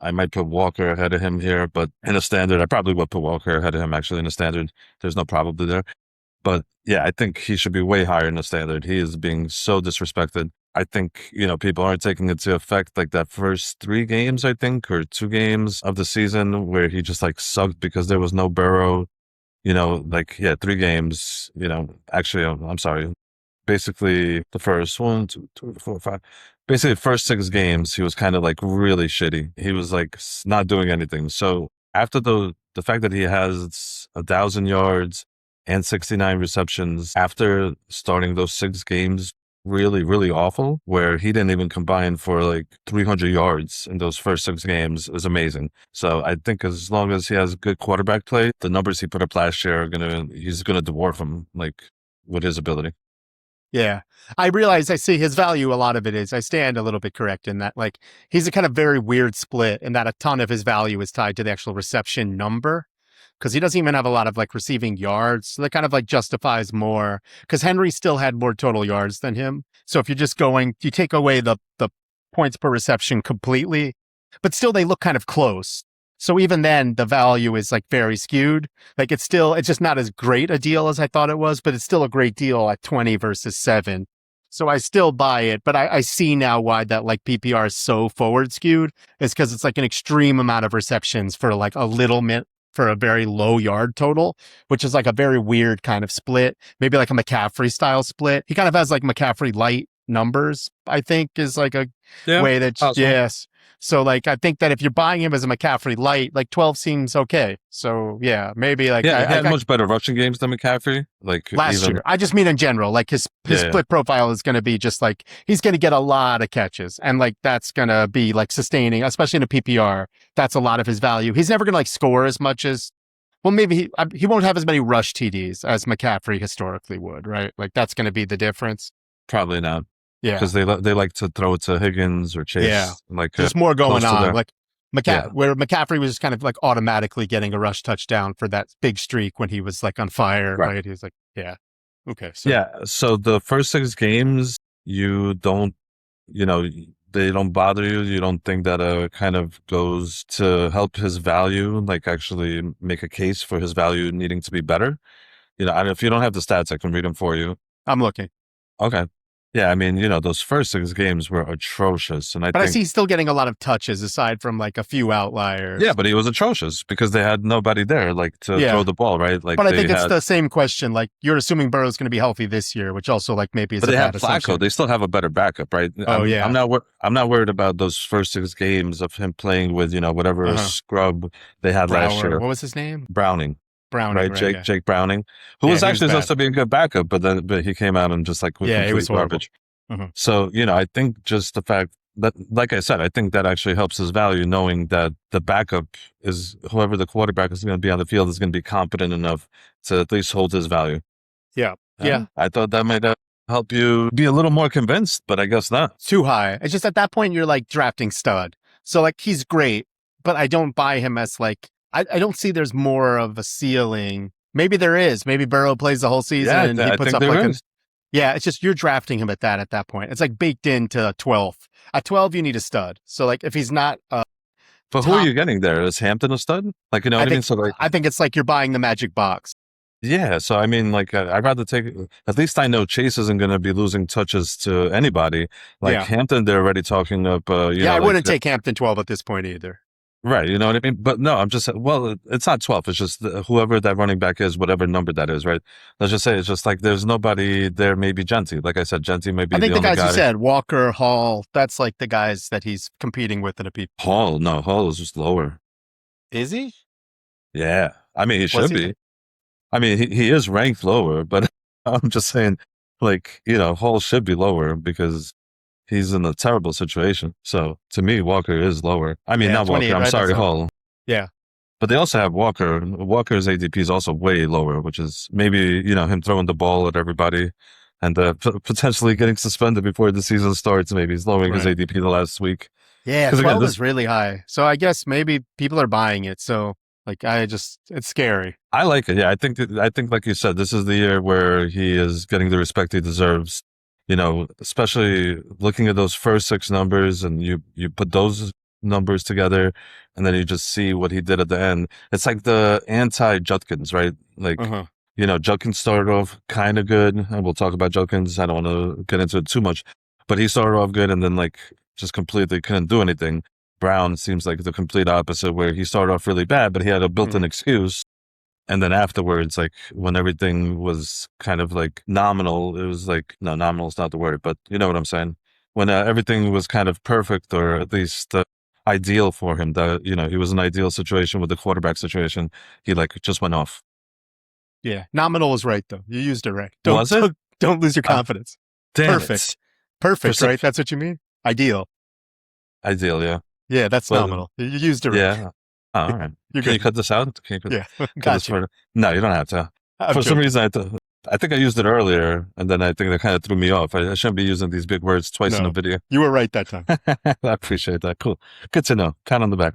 I might put Walker ahead of him here, but in a standard, I probably would put Walker ahead of him actually in a standard. There's no probably there. But yeah, I think he should be way higher in the standard. He is being so disrespected. I think, people aren't taking into effect like that first 3 games, I think, or 2 games of the season where he just like sucked because there was no Burrow, 3 games, actually, I'm sorry. Basically the first 1, 2, 3, 4, 5, basically the first 6 games, he was kind of like really shitty. He was like not doing anything. So after the fact that he has 1,000 yards and 69 receptions after starting those 6 games, really, really awful, where he didn't even combine for like 300 yards in those first 6 games is amazing. So I think as long as he has good quarterback play, the numbers he put up last year he's gonna dwarf him like with his ability. Yeah. I realize I see his value. A lot of it is I stand a little bit correct in that like he's a kind of very weird split in that a ton of his value is tied to the actual reception number because he doesn't even have a lot of like receiving yards. So that kind of like justifies more because Henry still had more total yards than him. So if you're just you take away the points per reception completely, but still they look kind of close. So even then the value is like very skewed. Like it's just not as great a deal as I thought it was, but it's still a great deal at 20 versus 7. So I still buy it, but I see now why that like PPR is so forward skewed. It's because it's like an extreme amount of receptions for like a little bit for a very low yard total, which is like a very weird kind of split, maybe like a McCaffrey style split. He kind of has like McCaffrey light numbers, I think is like a Yeah, way that, possible. yes. So like, I think that if you're buying him as a McCaffrey light, like 12 seems okay. So yeah, maybe like Yeah, he had I much better rushing games than McCaffrey. Like last even year. I just mean in general, like his split profile is going to be just like he's going to get a lot of catches, and like that's going to be like sustaining, especially in a PPR. That's a lot of his value. He's never going to like score as much as, well, maybe he won't have as many rush TDs as McCaffrey historically would, right? Like that's going to be the difference. probably not. Yeah, Because they like to throw it to Higgins or Chase. yeah. Like There's more going close to on. there. Like Yeah. where McCaffrey was just kind of like automatically getting a rush touchdown for that big streak when he was like on fire, Right. right? He was like, yeah. Okay, so Yeah. So the first 6 games, you don't, you know, they don't bother you. You don't think that kind of goes to help his value, like actually make a case for his value needing to be better. And if you don't have the stats, I can read them for you. I'm looking. Okay. Yeah. I mean, those first 6 games were atrocious. And I But I think, see he's still getting a lot of touches aside from like a few yeah, outliers. but he was atrocious because they had nobody there, like to throw Yeah. the ball, right? Like But I they think it's had, the same question. Like you're assuming Burrow's going to be healthy this year, which also like maybe is but a they have bad Flacco. assumption. They still have a better backup, right? Oh yeah. I'm not worried about those first 6 games of him playing with, whatever Uh-huh. scrub they had last Brower. year. What was his name? Browning, Browning, right? right? Yeah. Jake Browning, who Yeah, was he was actually bad. supposed to be a good backup, but he came out and just like with Yeah, he was complete horrible. garbage. Uh-huh. So, I think just the fact that, like I said, I think that actually helps his value, knowing that the backup is whoever the quarterback is going to be on the field is going to be competent enough to at least hold his value. Yeah. Yeah. I thought that might help you be a little more convinced, but I guess not. Too high. It's just at that point you're like drafting stud. So like he's great, but I don't buy him as like I don't see there's more of a ceiling. Maybe there is. Maybe Burrow plays the whole season Yeah, and he I puts think up there like an is. yeah, it's just you're drafting him at that point. It's like baked into 12. At 12 you need a stud. So like if he's not But who are top you getting there? Is Hampton a stud? Like, you know I what I mean? think So, like, I think it's like you're buying the magic box. yeah. So, I mean, like, I'd rather take, at least I know Chase isn't going to be losing touches to anybody. Like, Yeah. Hampton, they're already talking up, Yeah, I wouldn't take Hampton 12 at this point either. right. You know what I mean? But no, I'm just, well, it's not 12. It's just whoever that running back is, whatever number that is, right? Let's just say it's just like there's nobody there, maybe Genty. Like I said, Genty may be I think the the only guys you guy. said, Walker, Hall, that's like the guys that he's competing with in a P. Hall, no, Hall is just lower. Is he? Yeah. I mean, he Was should he? be. I mean, he is ranked lower, but I'm just saying, like, Hall should be lower because he's in a terrible situation. So to me, Walker is lower. I mean, Yeah, not Walker. 28, I'm right? That's sorry, low. Hall. Yeah. But they also have Walker. Walker's ADP is also way lower, which is maybe, him throwing the ball at everybody and potentially getting suspended before the season starts. Maybe he's lowering his Right. ADP the last week. Yeah, Because again, 12 is really high. So I guess maybe people are buying it. So like it's scary. I like it. Yeah, I think like you said, this is the year where he is getting the respect he deserves. Especially looking at those first 6 numbers, and you put those numbers together, and then you just see what he did at the end. It's like the anti Judkins, right? Like, Uh-huh. Judkins started off kind of good, and we'll talk about Judkins. I don't want to get into it too much, but he started off good, and then like just completely couldn't do anything. Brown seems like the complete opposite, where he started off really bad, but he had a built-in excuse. And then afterwards, like when everything was kind of like nominal, it was like, no, nominal is not the word, but you know what I'm saying? When everything was kind of perfect, or at least ideal for him, that, he was an ideal situation with the quarterback situation, he like just went off. Yeah. Nominal was right though. You used it right. Was it? Don't lose your confidence. Damn Perfect. it. Perfect, right? That's what you mean? Ideal. Ideal, yeah. Yeah, that's Well, nominal. You used it right. yeah. Oh, all right. You're Can you good. cut this out? Can you cut Yeah. this Got you. No, you don't have to. I'm For some joking. reason, I think I used it earlier, and then I think that kind of threw me off. I shouldn't be using these big words twice in a No. video. You were right that time. I appreciate that. Cool. Good to know. Pat on the back.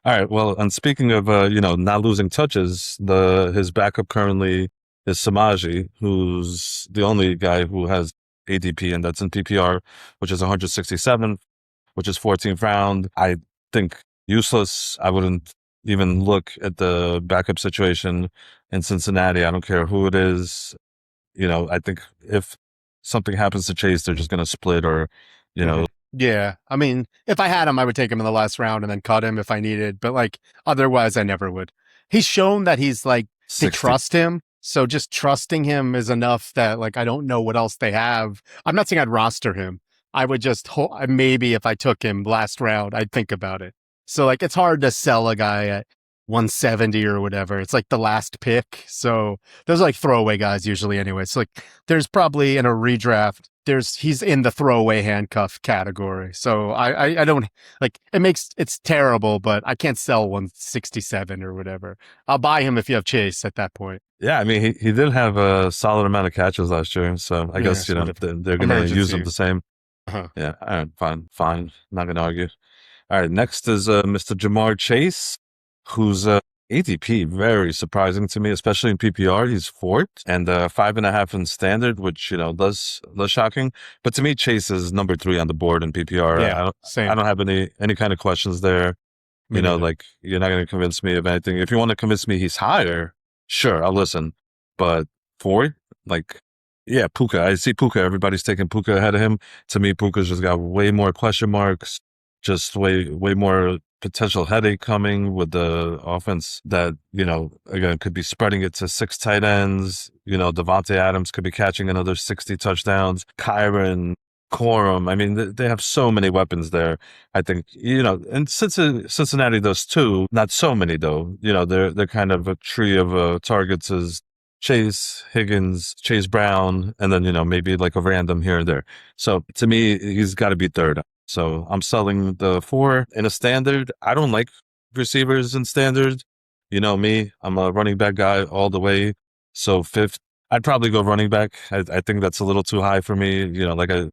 All right. Well, and speaking of, not losing touches, his backup currently is Samaji, who's the only guy who has ADP, and that's in PPR, which is 167, which is 14th round. I think useless. I wouldn't even look at the backup situation in Cincinnati. I don't care who it is. I think if something happens to Chase, they're just going to split, or, Yeah. I mean, if I had him, I would take him in the last round and then cut him if I needed. But like otherwise I never would. He's shown that he's like they 60. trust him. So just trusting him is enough that like I don't know what else they have. I'm not saying I'd roster him. I would just maybe if I took him last round, I'd think about it. So like it's hard to sell a guy at 170 or whatever. It's like the last pick. So those are like throwaway guys usually anyway. So like there's probably in a redraft, he's in the throwaway handcuff category. So I don't like it's terrible, but I can't sell 167 or whatever. I'll buy him if you have Chase at that point. Yeah, I mean, he did have a solid amount of catches last year, so I guess, sort of they're going to use him the same. Uh-huh. Yeah, all right, fine. Not going to argue. All right, next is Mr. Jamar Chase, who's ADP, very surprising to me, especially in PPR. He's fourth and 5.5 in standard, which, does shocking. But to me, Chase is number three on the board in PPR. Yeah, I same. don't have any kind of questions there. Me neither. Like you're not going to convince me of anything. If you want to convince me he's higher, sure, I'll listen. But fourth, like, yeah, Puka. I see Puka. Everybody's taking Puka ahead of him. To me, Puka's just got way more question marks, just way more potential headache coming with the offense that, again, could be spreading it to six tight ends. Devontae Adams could be catching another 60 touchdowns. Kyron, Corum. I mean, they have so many weapons there. I think, and Cincinnati does too. Not so many though. They're kind of a tree of targets as Chase, Higgins, Chase Brown, and then, maybe like a random here and there. So to me, he's got to be third. So I'm selling the 4 in a standard. I don't like receivers in standard. You know me, I'm a running back guy all the way. So fifth, I'd probably go running back. I think that's a little too high for me. Like I,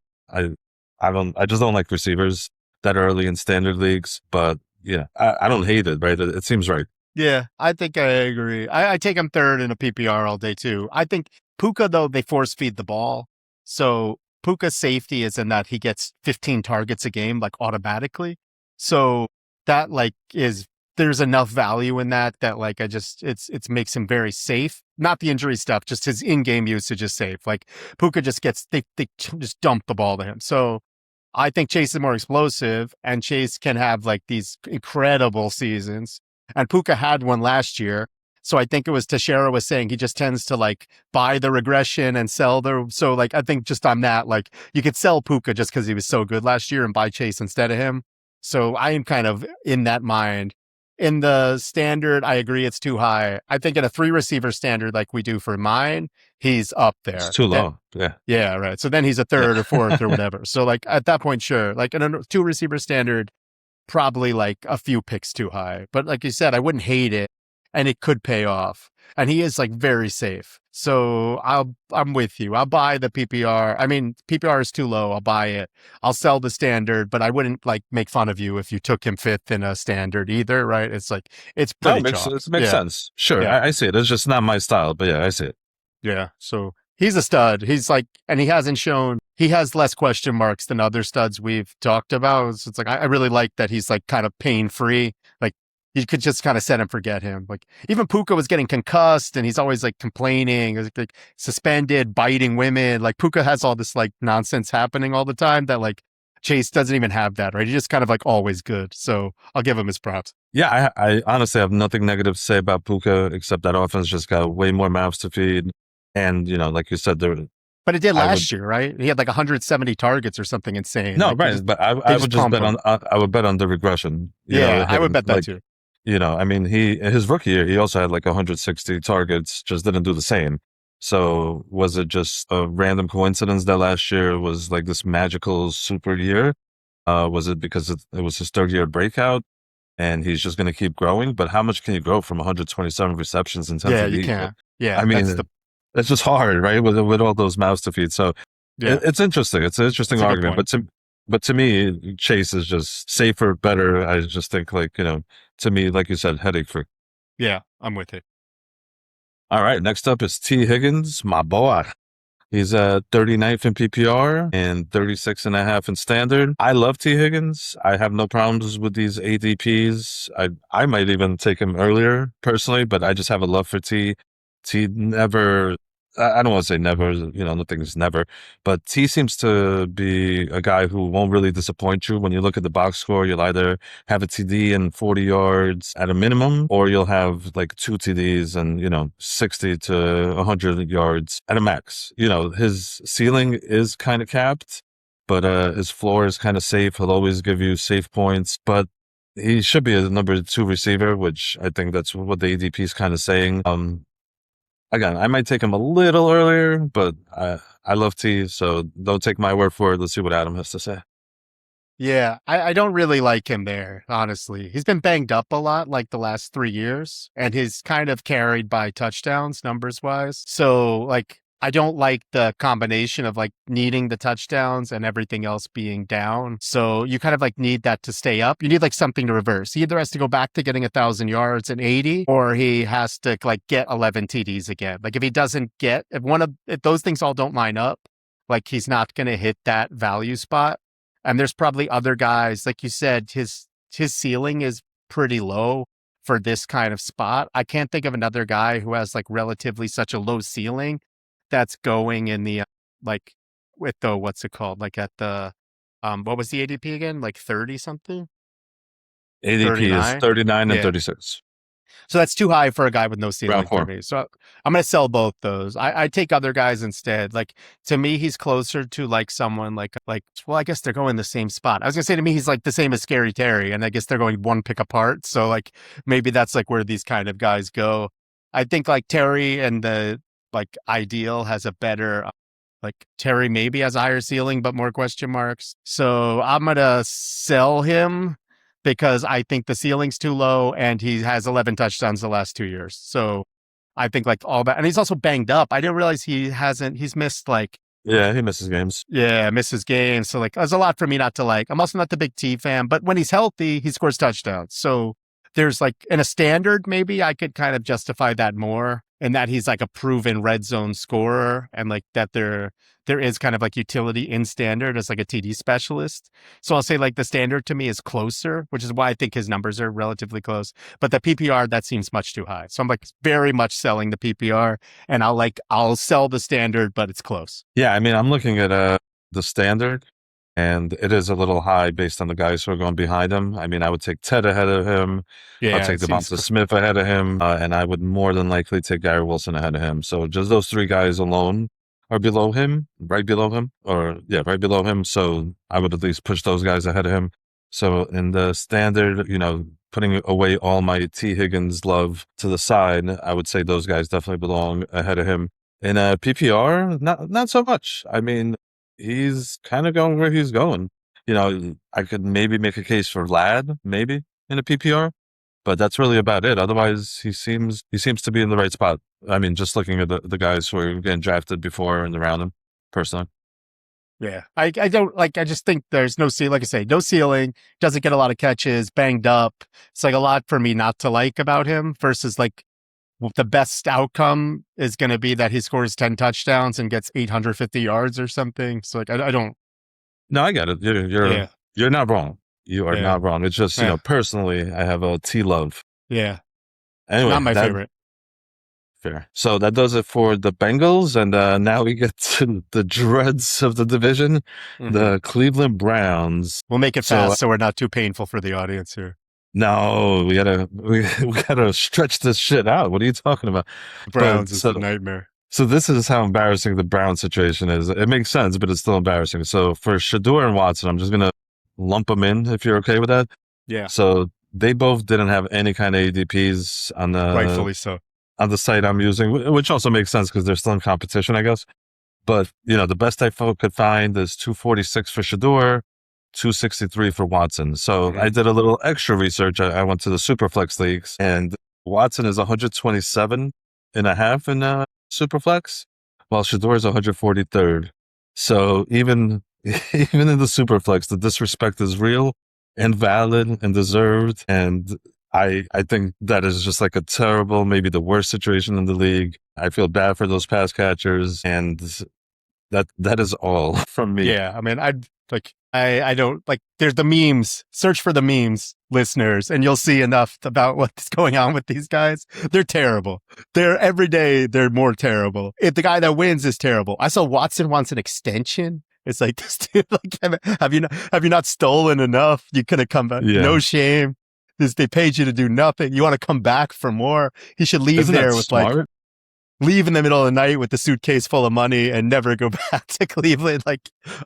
I just don't like receivers that early in standard leagues, but yeah, I don't hate it, right? It seems right. Yeah, I think I agree. I take him third in a PPR all day too. I think Puka, though, they force feed the ball. So Puka's safety is in that he gets 15 targets a game, like automatically. So that there's enough value in that like it's makes him very safe. Not the injury stuff, just his in-game usage is safe. Like Puka just they just dump the ball to him. So I think Chase is more explosive, and Chase can have like these incredible seasons. And Puka had one last year. So I think it was Teixeira was saying he just tends to like buy the regression and sell so like I think just on that, like you could sell Puka just because he was so good last year and buy Chase instead of him. So I am kind of in that mind. In the standard, I agree it's too high. I think in a 3 receiver standard like we do for mine, he's up It's there. too low. Yeah. Yeah, right. So then he's a Yeah. third or fourth or whatever. So like at that point, sure. Like in a 2 receiver standard, probably like a few picks too high. But like you said, I wouldn't hate it, and it could pay off. And he is like very safe. So I'm with you. I'll buy the PPR. I mean, PPR is too low. I'll buy it. I'll sell the standard, but I wouldn't like make fun of you if you took him fifth in a standard either, right? It's like it's No, pretty chalk. it makes Yeah. sense. Sure. Yeah. I see it. It's just not my style, but yeah, I see it. Yeah. So he's a stud. He's like, and he hasn't shown, he has less question marks than other studs we've talked about. So it's like, I really like that he's like kind of pain free. Like you could just kind of set and forget him. Like even Puka was getting concussed and he's always like complaining, like suspended, biting women. Like Puka has all this like nonsense happening all the time that like Chase doesn't even have that, right? He's just kind of like always good. So I'll give him his props. Yeah, I honestly have nothing negative to say about Puka except that offense just got way more mouths to feed. And, like you said, But it did I would last year, right? He had like 170 targets or something insane. no, Like right, but they I would just just pump bet him. on I would bet on the regression. Yeah, I would him bet that like too. I mean his rookie year he also had like 160 targets, just didn't do the same. So was it just a random coincidence that last year was like this magical super year? Was it because it was his third year breakout? And he's just going to keep growing. But how much can you grow from 127 receptions and 10 Yeah, you TDs? can't. I Yeah, that's mean, the it's just hard, right? With all those mouths to feed. So yeah. it's interesting. It's an interesting That's a good argument. point. But to me, Chase is just safer, better. I just think like, to me, like you said, headache free. Yeah, I'm with it. All right. Next up is T. Higgins, my boy. He's 39th in PPR and 36.5 in standard. I love T. Higgins. I have no problems with these ADPs. I might even take him earlier personally, but I just have a love for T. T never, I don't want to say never, nothing's never, but T seems to be a guy who won't really disappoint you. When you look at the box score, you'll either have a TD and 40 yards at a minimum, or you'll have like 2 TDs and, 60 to 100 yards at a max. His ceiling is kind of capped, but his floor is kind of safe. He'll always give you safe points, but he should be a number 2 receiver, which I think that's what the ADP is kind of saying. Again, I might take him a little earlier, but I love T, so don't take my word for it. Let's see what Adam has to say. Yeah, I don't really like him there, honestly. He's been banged up a lot like the last 3 years, and he's kind of carried by touchdowns numbers wise. So like I don't like the combination of like needing the touchdowns and everything else being down. So you kind of like need that to stay up. You need like something to reverse. He either has to go back to getting 1,000 yards and 80, or he has to like get 11 TDs again. Like if he doesn't get, if those things all don't line up, like he's not going to hit that value spot. And there's probably other guys, like you said, his ceiling is pretty low for this kind of spot. I can't think of another guy who has like relatively such a low ceiling that's going in the like with the what's it called? Like at the what was the ADP again? Like 30 something? ADP is 39? 39 and Yeah. 36. So that's too high for a guy with no Round ceiling for four. me. So I'm going to sell both those. I take other guys instead. Like to me, he's closer to like someone well, I guess they're going the same spot. I was going to say to me, he's like the same as Scary Terry, and I guess they're going one pick apart. So like maybe that's like where these kind of guys go. I think like Terry and the like ideal has a better like Terry maybe has a higher ceiling, but more question marks. So I'm going to sell him because I think the ceiling's too low and he has 11 touchdowns the last 2 years. So I think like all that. And he's also banged up. I didn't realize he's missed like, Yeah, he misses games. yeah, misses games. So like, there's a lot for me not to like. I'm also not the big T fan, but when he's healthy, he scores touchdowns. So there's like in a standard, maybe I could kind of justify that more, and that he's like a proven red zone scorer, and like that there is kind of like utility in standard as like a TD specialist. So I'll say like the standard to me is closer, which is why I think his numbers are relatively close. But the PPR, that seems much too high. So I'm like very much selling the PPR, and I'll sell the standard, but it's close. Yeah, I mean, I'm looking at the standard, and it is a little high based on the guys who are going behind him. I mean, I would take Ted ahead of him. Yeah, I'll take it seems Devonta Smith ahead of him, and I would more than likely take Gary Wilson ahead of him. So just those three guys alone are below him, right below him, right below him. So I would at least push those guys ahead of him. So in the standard, putting away all my T. Higgins love to the side, I would say those guys definitely belong ahead of him. In a PPR, not so much. I mean, he's kind of going where he's going. I could maybe make a case for Lad, maybe in a PPR, but that's really about it. Otherwise, he seems to be in the right spot. I mean, just looking at the guys who are getting drafted before and around him, personally. Yeah, I don't like. I just think there's no ceiling. Like I say, no ceiling. Doesn't get a lot of catches. Banged up. It's like a lot for me not to like about him. Versus like the best outcome is going to be that he scores 10 touchdowns and gets 850 yards or something. So like I don't. No, I get it. You're not wrong. You are not wrong. It's just personally, I have a T love. Yeah. Anyway, Not my favorite. Fair. So that does it for the Bengals, and now we get to the dreads of the division, the Cleveland Browns. We'll make it fast so we're not too painful for the audience here. No, we gotta stretch this shit out. What are you talking about? Browns is a nightmare. So this is how embarrassing the Brown situation is. It makes sense, but it's still embarrassing. So for Shador and Watson, I'm just gonna lump them in if you're okay with that. Yeah. So they both didn't have any kind of ADPs on the rightfully so on the site I'm using, which also makes sense because they're still in competition, I guess. But the best I could find is 246 for Shador, 263 for Watson. So I did a little extra research. I went to the Superflex leagues, and Watson is 127 and a half in Superflex, while Shador is 143rd. So even in the Superflex, the disrespect is real and valid and deserved. And I think that is just like a terrible, maybe the worst situation in the league. I feel bad for those pass catchers, and that is all from me. Yeah, I mean, I don't like. There's the memes. Search for the memes, listeners, and you'll see enough about what's going on with these guys. They're terrible. Every day they're more terrible. If the guy that wins is terrible, I saw Watson wants an extension. It's like this dude. Like, have you not stolen enough? You could have come back. Yeah. No shame. They paid you to do nothing. You want to come back for more? He should leave there with smart? Leave in the middle of the night with the suitcase full of money and never go back to Cleveland. Like,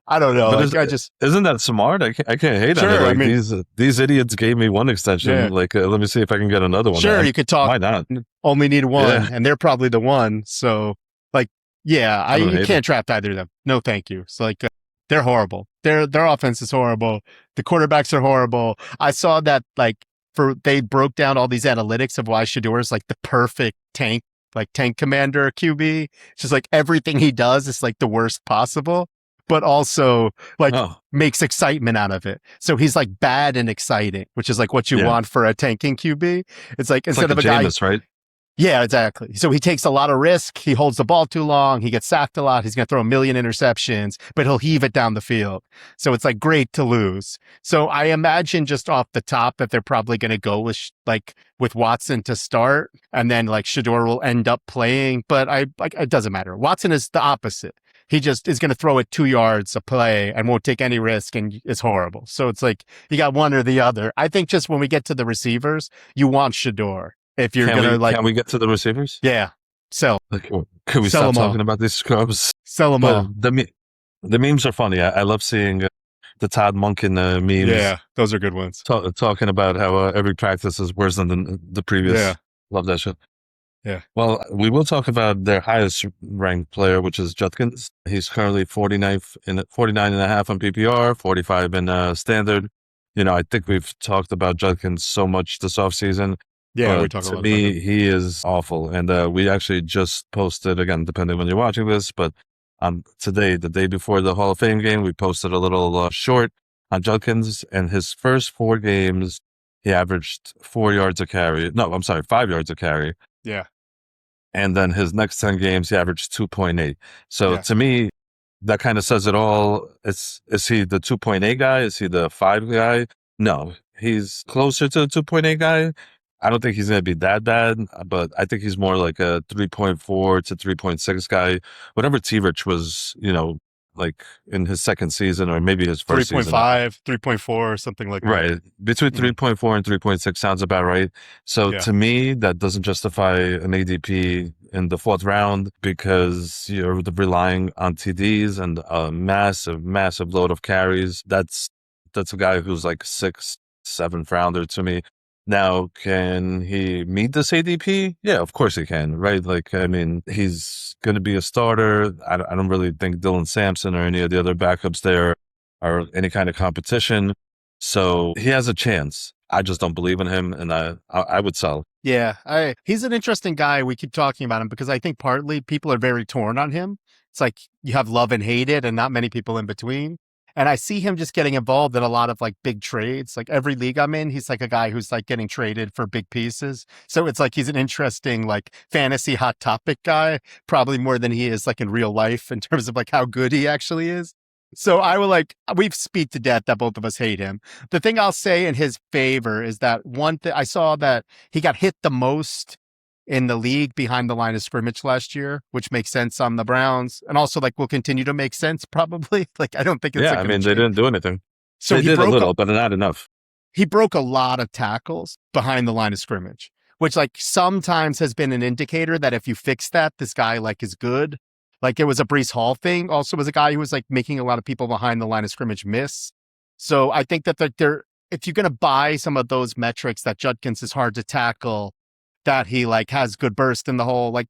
I don't know. Like, isn't that smart? I can't hate on it. Like, I mean, these idiots gave me one extension. Yeah. Like, let me see if I can get another one. Sure, you could talk. Why not? Only need one, and they're probably the one. So, like, yeah, you can't draft either of them. No, thank you. So, like, they're horrible. Their offense is horrible. The quarterbacks are horrible. I saw that, like, they broke down all these analytics of why Shador is like the perfect tank like tank commander QB. It's just like everything he does is like the worst possible, but also like Oh, makes excitement out of it. So he's like bad and exciting, which is like what you yeah. want for a tanking QB. It's like It's like instead a of a guy, Jameis, right? yeah, exactly. So he takes a lot of risk. He holds the ball too long. He gets sacked a lot. He's going to throw a million interceptions, but he'll heave it down the field. So it's like great to lose. So I imagine just off the top that they're probably going to go with with Watson to start, and then like Shador will end up playing. But I like it doesn't matter. Watson is the opposite. He just is going to throw it 2 yards a play and won't take any risk and is horrible. So it's like you got one or the other. I think just when we get to the receivers, you want Shador. If you're Can gonna we like, can we get to the receivers? yeah, sell, Like, can we sell stop them all, talking about these scrubs? sell them But all. the memes are funny. I love seeing the Todd Monken memes Yeah, those are good ones. talking about how every practice is worse than the previous. Yeah, Love that shit. yeah, Well, we will talk about their highest ranked player, which is Judkins. He's currently 49.5 on PPR, 45 in standard. I think we've talked about Judkins so much this offseason. yeah. We But talk a to lot about him. me, he is awful. And we actually just posted, again, depending when you're watching this, but today, the day before the Hall of Fame game, we posted a little short on Judkins. And his first 4 games, he averaged 4 yards a carry. No, I'm sorry, 5 yards a carry. Yeah, And then his next 10 games, he averaged 2.8. So yeah. to me, that kind of says it all. Is he the 2.8 guy? Is he the 5 guy? No, he's closer to the 2.8 guy. I don't think he's going to be that bad, but I think he's more like a 3.4 to 3.6 guy. Whatever T Rich was, like in his second season or maybe his first season. 3.5, 3.4, something like that. Right. Between Mhm. 3.4 and 3.6 sounds about right. So Yeah, to me, that doesn't justify an ADP in the 4th round because you're relying on TDs and a massive, massive load of carries. That's a guy who's like 6th, 7th rounder to me. Now, can he meet this ADP? Yeah, of course he can, right? Like, I mean, he's going to be a starter. I don't really think Dylan Sampson or any of the other backups there are any kind of competition. So he has a chance. I just don't believe in him, and I would sell. yeah. He's an interesting guy. We keep talking about him because I think partly people are very torn on him. It's like you have love and hate it, and not many people in between. And I see him just getting involved in a lot of like big trades. Like every league I'm in, he's like a guy who's like getting traded for big pieces. So it's like he's an interesting like fantasy hot topic guy, probably more than he is like in real life in terms of like how good he actually is. So I will like, we've speak to death that both of us hate him. The thing I'll say in his favor is that one thing I saw that he got hit the most in the league behind the line of scrimmage last year, which makes sense on the Browns, and also like will continue to make sense probably. Like I don't think it's Yeah, like I going to mean, they change. didn't do anything. So They did a little, but not enough. he broke a lot of tackles behind the line of scrimmage, which like sometimes has been an indicator that if you fix that, this guy like is good. Like it was a Brees Hall thing. Also was a guy who was like making a lot of people behind the line of scrimmage miss. So I think that they're if you're going to buy some of those metrics that Judkins is hard to tackle, that he like has good burst in the hole, like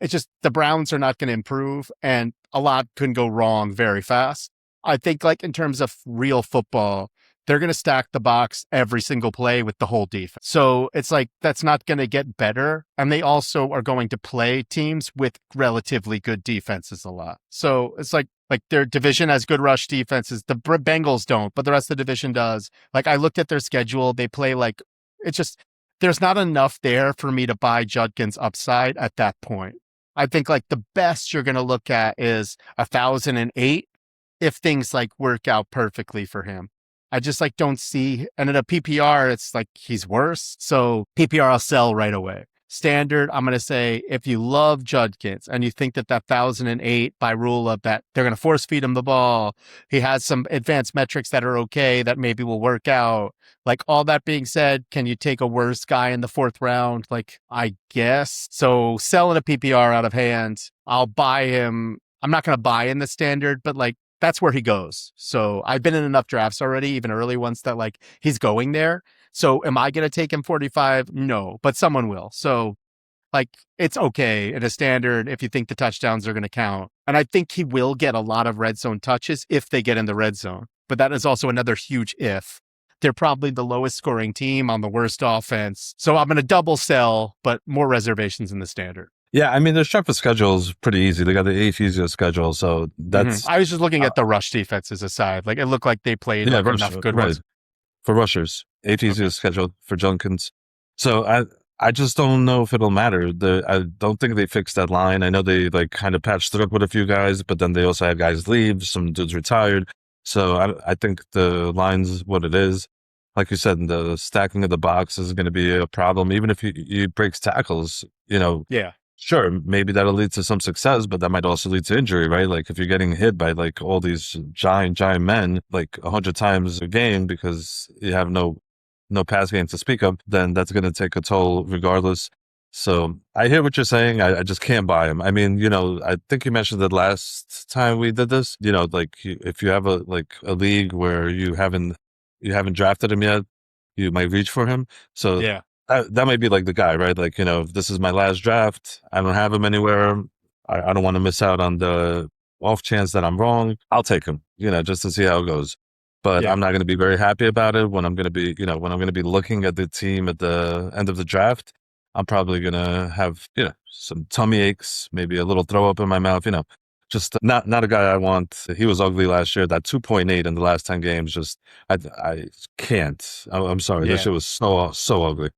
it's just the Browns are not going to improve and a lot can go wrong very fast. I think like in terms of real football, they're going to stack the box every single play with the whole defense. So it's like that's not going to get better. And they also are going to play teams with relatively good defenses a lot. So it's like their division has good rush defenses. The Bengals don't, but the rest of the division does. Like I looked at their schedule. They play like it's just there's not enough there for me to buy Judkins upside at that point. I think like the best you're going to look at is 1,008 if things like work out perfectly for him. I just like don't see, and in a PPR, it's like he's worse. So PPR, I'll sell right away. Standard, I'm going to say if you love Judkins and you think that 1,008 by rule of that, they're going to force feed him the ball. He has some advanced metrics that are okay that maybe will work out. Like all that being said, can you take a worse guy in the 4th round? Like I guess. So selling a PPR out of hand, I'll buy him. I'm not going to buy in the standard, but like that's where he goes. So I've been in enough drafts already, even early ones that like he's going there. So am I going to take him 45? No, but someone will. So like it's okay in a standard if you think the touchdowns are going to count. And I think he will get a lot of red zone touches if they get in the red zone. But that is also another huge if. They're probably the lowest scoring team on the worst offense. So I'm going to double sell, but more reservations in the standard. Yeah, I mean, their strength of schedule is pretty easy. They got the eighth easiest schedule, so that's I was just looking uh, at the rush defenses aside. Like it looked like they played yeah, like enough good right ones. for rushers. Eighth Okay. easiest schedule for Junkins. So I just don't know if it'll matter. I don't think they fixed that line. I know they like kind of patched it up with a few guys, but then they also had guys leave. Some dudes retired. So I think the line's what it is. Like you said, the stacking of the box is going to be a problem. Even if he breaks tackles, Yeah. sure, maybe that'll lead to some success, but that might also lead to injury, right? Like if you're getting hit by like all these giant men, like 100 times a game because you have no pass game to speak of, then that's going to take a toll regardless. So I hear what you're saying. I just can't buy him. I mean, I think you mentioned it last time we did this. Like if you have a league where you haven't drafted him yet, you might reach for him. So Yeah. that might be like the guy, right? Like, if this is my last draft, I don't have him anywhere. I don't want to miss out on the off chance that I'm wrong. I'll take him, just to see how it goes. But Yeah. I'm not going to be very happy about it when I'm going to be, when I'm going to be looking at the team at the end of the draft. I'm probably going to have, some tummy aches, maybe a little throw up in my mouth, just not a guy I want. He was ugly last year. That 2.8 in the last 10 games, just I can't. I'm sorry. That Yeah. shit was so ugly.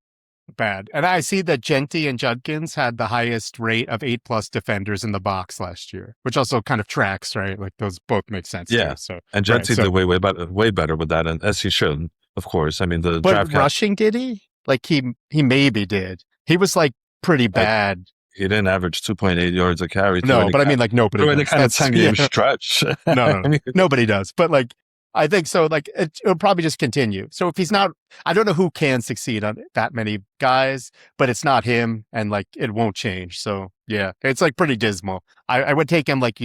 Bad. And I see that Genty and Judkins had the highest rate of 8+ defenders in the box last year, which also kind of tracks, right? Like those both make sense too. Yeah, So, and right. Gentry So, did way better with that, and as he should, of course. I mean, the but draft cap, rushing, did he? Like he maybe did. He was like pretty like, bad. he didn't average 2.8 yards a carry No, but I mean, like nobody through any does. kind of That's 10 yeah. game stretch. No, I mean, nobody does. But like, I think so. Like, it'll probably just continue. So if he's not, I don't know who can succeed on that many guys, but it's not him, and like it won't change. So yeah, it's like pretty dismal. I would take him like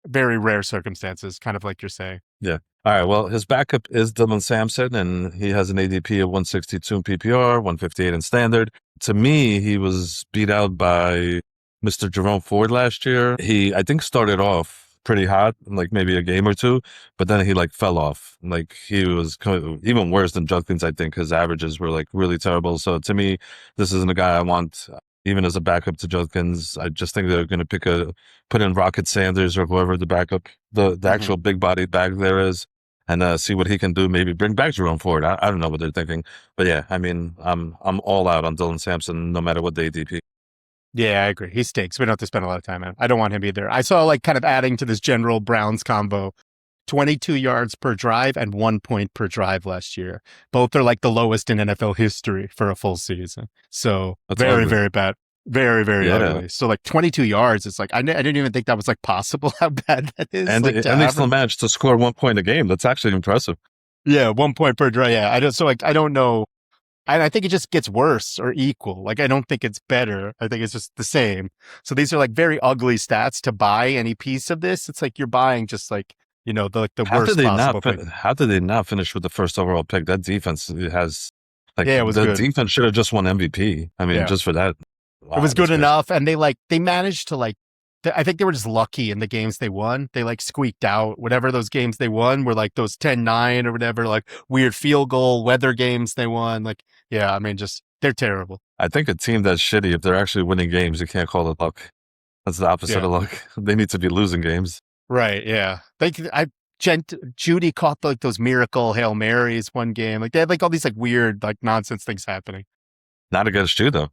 very rare circumstances, kind of like you're saying. yeah. All right. Well, his backup is Dylan Sampson, and he has an ADP of 162 in PPR, 158 in standard. To me, he was beat out by Mr. Jerome Ford last year. He, I think, started off pretty hot, like maybe a game or two, but then he like fell off. Like he was even worse than Judkins. I think his averages were like really terrible. So to me, this isn't a guy I want. Even as a backup to Judkins, I just think they're going to put in Rocket Sanders or whoever the backup, the Hmm. actual big body back there is, and see what he can do. Maybe bring back Jerome Ford. I don't know what they're thinking, but yeah, I mean, I'm all out on Dylan Sampson, no matter what the ADP. Yeah, I agree. He stinks. We don't have to spend a lot of time on him. I don't want him either. I saw like kind of adding to this general Browns combo 22 yards per drive and 1 point per drive last year. Both are like the lowest in NFL history for a full season. So That's very, ugly. very bad. Very, very Yeah, ugly. So like 22 yards, it's like, I didn't even think that was like possible how bad that is. and Like to and they still average. managed to score 1 point a game. That's actually impressive. Yeah, 1 point per drive. Yeah. I don't, so like, I don't know. I think it just gets worse or equal. Like, I don't think it's better. I think it's just the same. So these are like very ugly stats to buy any piece of this. It's like you're buying just like, the How did worst they not? possible thing. How did they not finish with the first overall pick? That defense has, like, Yeah, it was the good. defense should have just won MVP. I mean, Yeah. just for that. It Wow, was that's good crazy. enough. And they managed to like, I think they were just lucky in the games they won. They like squeaked out whatever those games they won were like those 10-9 or whatever, like weird field goal weather games they won. Like, yeah, I mean, just they're terrible. I think a team that's shitty, if they're actually winning games, you can't call it luck. That's the opposite Yeah. of luck. They need to be losing games. Right. Yeah. Judy caught like those miracle Hail Marys one game. Like they had like all these like weird, like nonsense things happening. Not against you, though.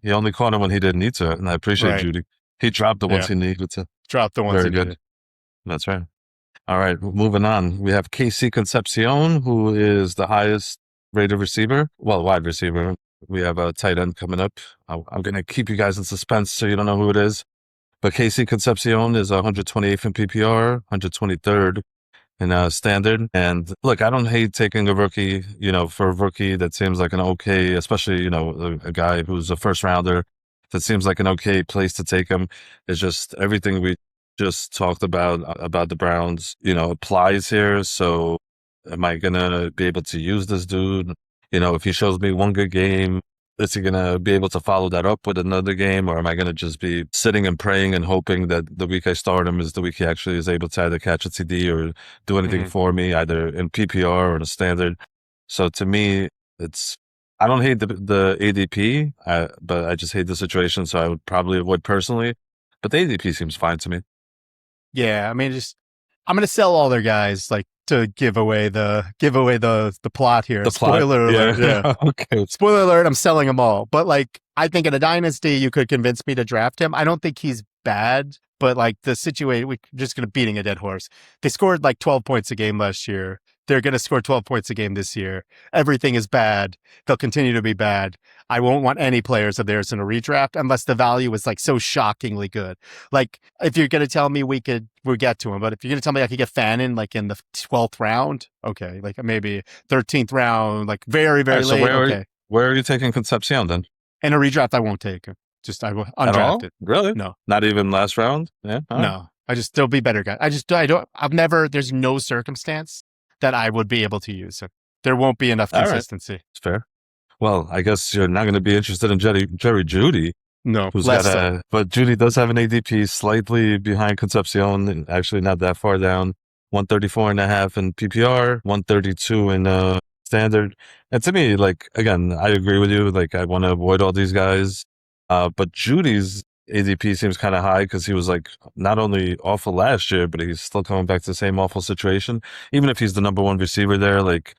He only caught him when he didn't need to, and I appreciate Right. Judy. He dropped the ones Yeah. he needed to. Dropped the ones he Very good. needed. That's right. All right, moving on. We have KC Concepcion, who is the highest rated receiver. Well, wide receiver. We have a tight end coming up. I'm going to keep you guys in suspense so you don't know who it is. But KC Concepcion is 128th in PPR, 123rd in standard. And look, I don't hate taking a rookie, for a rookie that seems like an okay, especially, a guy who's a first rounder that seems like an okay place to take him. It's just everything we just talked about the Browns, applies here. So am I going to be able to use this dude? If he shows me one good game, is he going to be able to follow that up with another game? Or am I going to just be sitting and praying and hoping that the week I start him is the week he actually is able to either catch a TD or do anything Hmm. for me, either in PPR or in a standard? So to me, it's, I don't hate the ADP, but I just hate the situation, so I would probably avoid personally. But the ADP seems fine to me. Yeah, I mean, just I'm gonna sell all their guys like to give away the plot here. The plot, Spoiler alert. Yeah. yeah. Okay. Spoiler alert, I'm selling them all. But like, I think in a dynasty, you could convince me to draft him. I don't think he's bad, but like the situation, we're just going to beating a dead horse. They scored like 12 points a game last year. They're going to score 12 points a game this year. Everything is bad. They'll continue to be bad. I won't want any players of theirs in a redraft unless the value is like so shockingly good. Like if you're going to tell me we'll get to him, but if you're going to tell me I could get Fannin like in the 12th round, okay, like maybe 13th round, like very, very So late. Okay. where are you taking Concepcion then? In a redraft, I won't take him. Just I will At all? undrafted. Really? No, Not even last round? Yeah. All right. no. There'll be better guys. There's no circumstance that I would be able to use him. There won't be enough All right. consistency. It's fair. Well, I guess you're not going to be interested in Jerry Judy, No, who's less got so. but Judy does have an ADP slightly behind Concepcion, actually not that far down, 134.5 in PPR, 132 in standard. And to me, like, again, I agree with you. Like, I want to avoid all these guys. But Judy's ADP seems kind of high because he was like not only awful last year, but he's still coming back to the same awful situation. Even if he's the number one receiver there, like,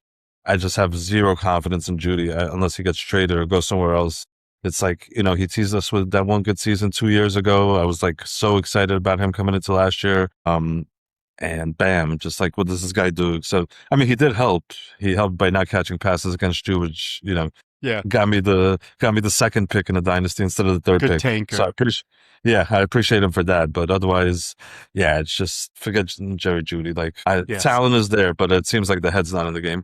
I just have zero confidence in Judy unless he gets traded or goes somewhere else. It's like, he teased us with that one good season 2 years ago. I was like so excited about him coming into last year. And bam, just like, what does this guy do? So, I mean, he did help. He helped by not catching passes against you, which, Yeah, got me the second pick in the dynasty instead of the third good pick. tanker. So I appreciate him for that. But otherwise, yeah, it's just forget Jerry Judy. Like, Yes. talent is there, but it seems like the head's not in the game.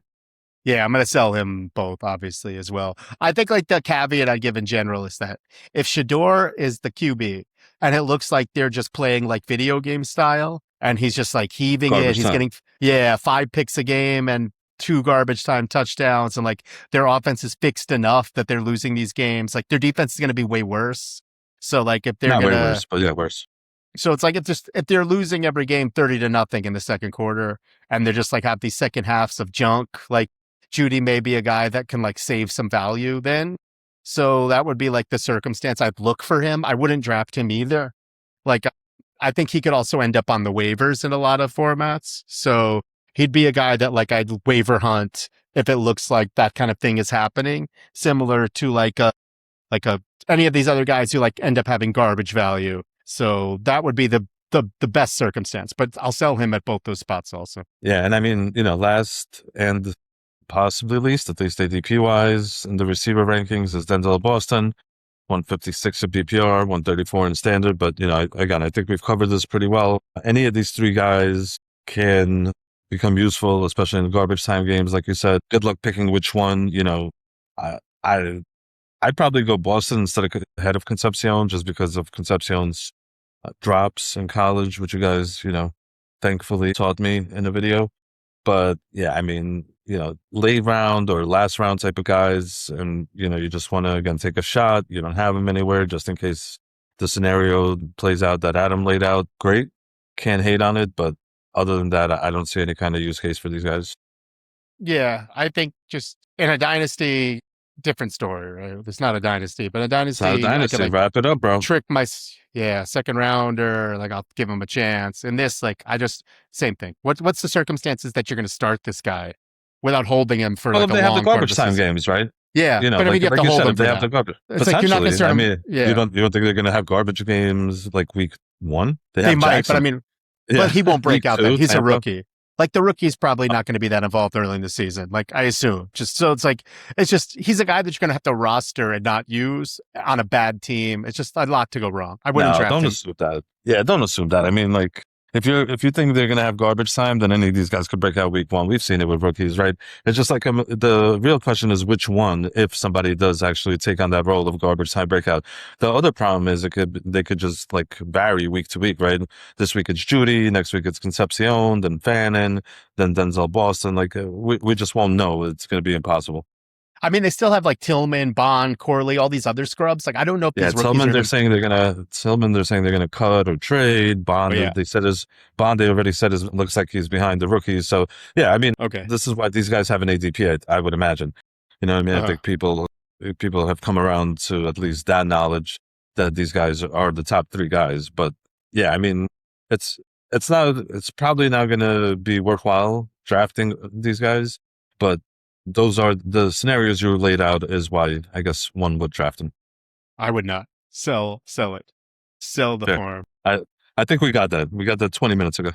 Yeah, I'm going to sell him both, obviously, as well. I think like the caveat I'd give in general is that if Shador is the QB and it looks like they're just playing like video game style and he's just like heaving Garbage he's time. getting 5 picks a game and 2 garbage time touchdowns, and like their offense is fixed enough that they're losing these games. Like their defense is going to be way worse. So like if they're Not going way to, worse, but yeah, worse. so it's like if they're losing every game 30-0 in the second quarter and they're just like have these second halves of junk, like Judy may be a guy that can like save some value then. So that would be like the circumstance I'd look for him. I wouldn't draft him either. Like I think he could also end up on the waivers in a lot of formats. So he'd be a guy that like I'd waiver hunt if it looks like that kind of thing is happening, similar to like any of these other guys who like end up having garbage value. So that would be the best circumstance, but I'll sell him at both those spots also. Yeah, and I mean, last and possibly least, at least ADP wise, in the receiver rankings is Denzel Boston, 156 in PPR, 134 in standard. But again, I think we've covered this pretty well. Any of these 3 guys can become useful, especially in garbage time games, like you said. Good luck picking which one. I I'd probably go Boston instead of ahead of Concepcion, just because of Concepcion's drops in college, which you guys, thankfully taught me in a video. But yeah, I mean, late round or last round type of guys, and you just want to again take a shot. You don't have them anywhere, just in case the scenario plays out that Adam laid out. Great, can't hate on it, but other than that, I don't see any kind of use case for these guys. Yeah, I think just in a dynasty, different story, right? It's not a dynasty, but a It's not a dynasty, I could dynasty. like Wrap it up, bro. trick second rounder, like I'll give him a chance. In this, like same thing. What's the circumstances that you're going to start this guy without holding him for Well, like if a they have the long part of garbage the time season? games, right? Yeah, but I mean, like, you have to you hold said, him if for they have the that. garbage. It's like you're not going to Potentially, start I him. mean, Yeah, you don't think they're going to have garbage games like week 1? They they have might, Jackson. but I mean, Yeah. but he won't break Week out then. 2, He's a Tampa. rookie. Like the rookie's probably not going to be that involved early in the season. Like I assume, just so it's just he's a guy that you're going to have to roster and not use on a bad team. It's just a lot to go wrong. I wouldn't No, draft don't him. assume that. Yeah, don't assume that. I mean, like, if you think they're gonna have garbage time, then any of these guys could break out week 1. We've seen it with rookies, right? It's just like the real question is which one, if somebody does actually take on that role of garbage time breakout. The other problem is they could just like vary week to week, right? This week it's Judy, next week it's Concepcion, then Fannin, then Denzel Boston. Like we just won't know. It's gonna be impossible. I mean, they still have like Tillman, Bond, Corley, all these other scrubs. Like I don't know if Yeah, these rookies Tillman, are they're even. saying they're gonna cut or trade. Oh, Bond, yeah. They already said looks like he's behind the rookies. So yeah, I mean, Okay. this is why these guys have an ADP, I would imagine. You know what I mean? I Uh, think people have come around to at least that knowledge that these guys are the top three guys. But yeah, I mean, it's it's probably not going to be worthwhile drafting these guys, but those are the scenarios you laid out is why I guess one would draft them. I would not sell it, sell the Fair. farm. I I think we got that. We got that 20 minutes ago.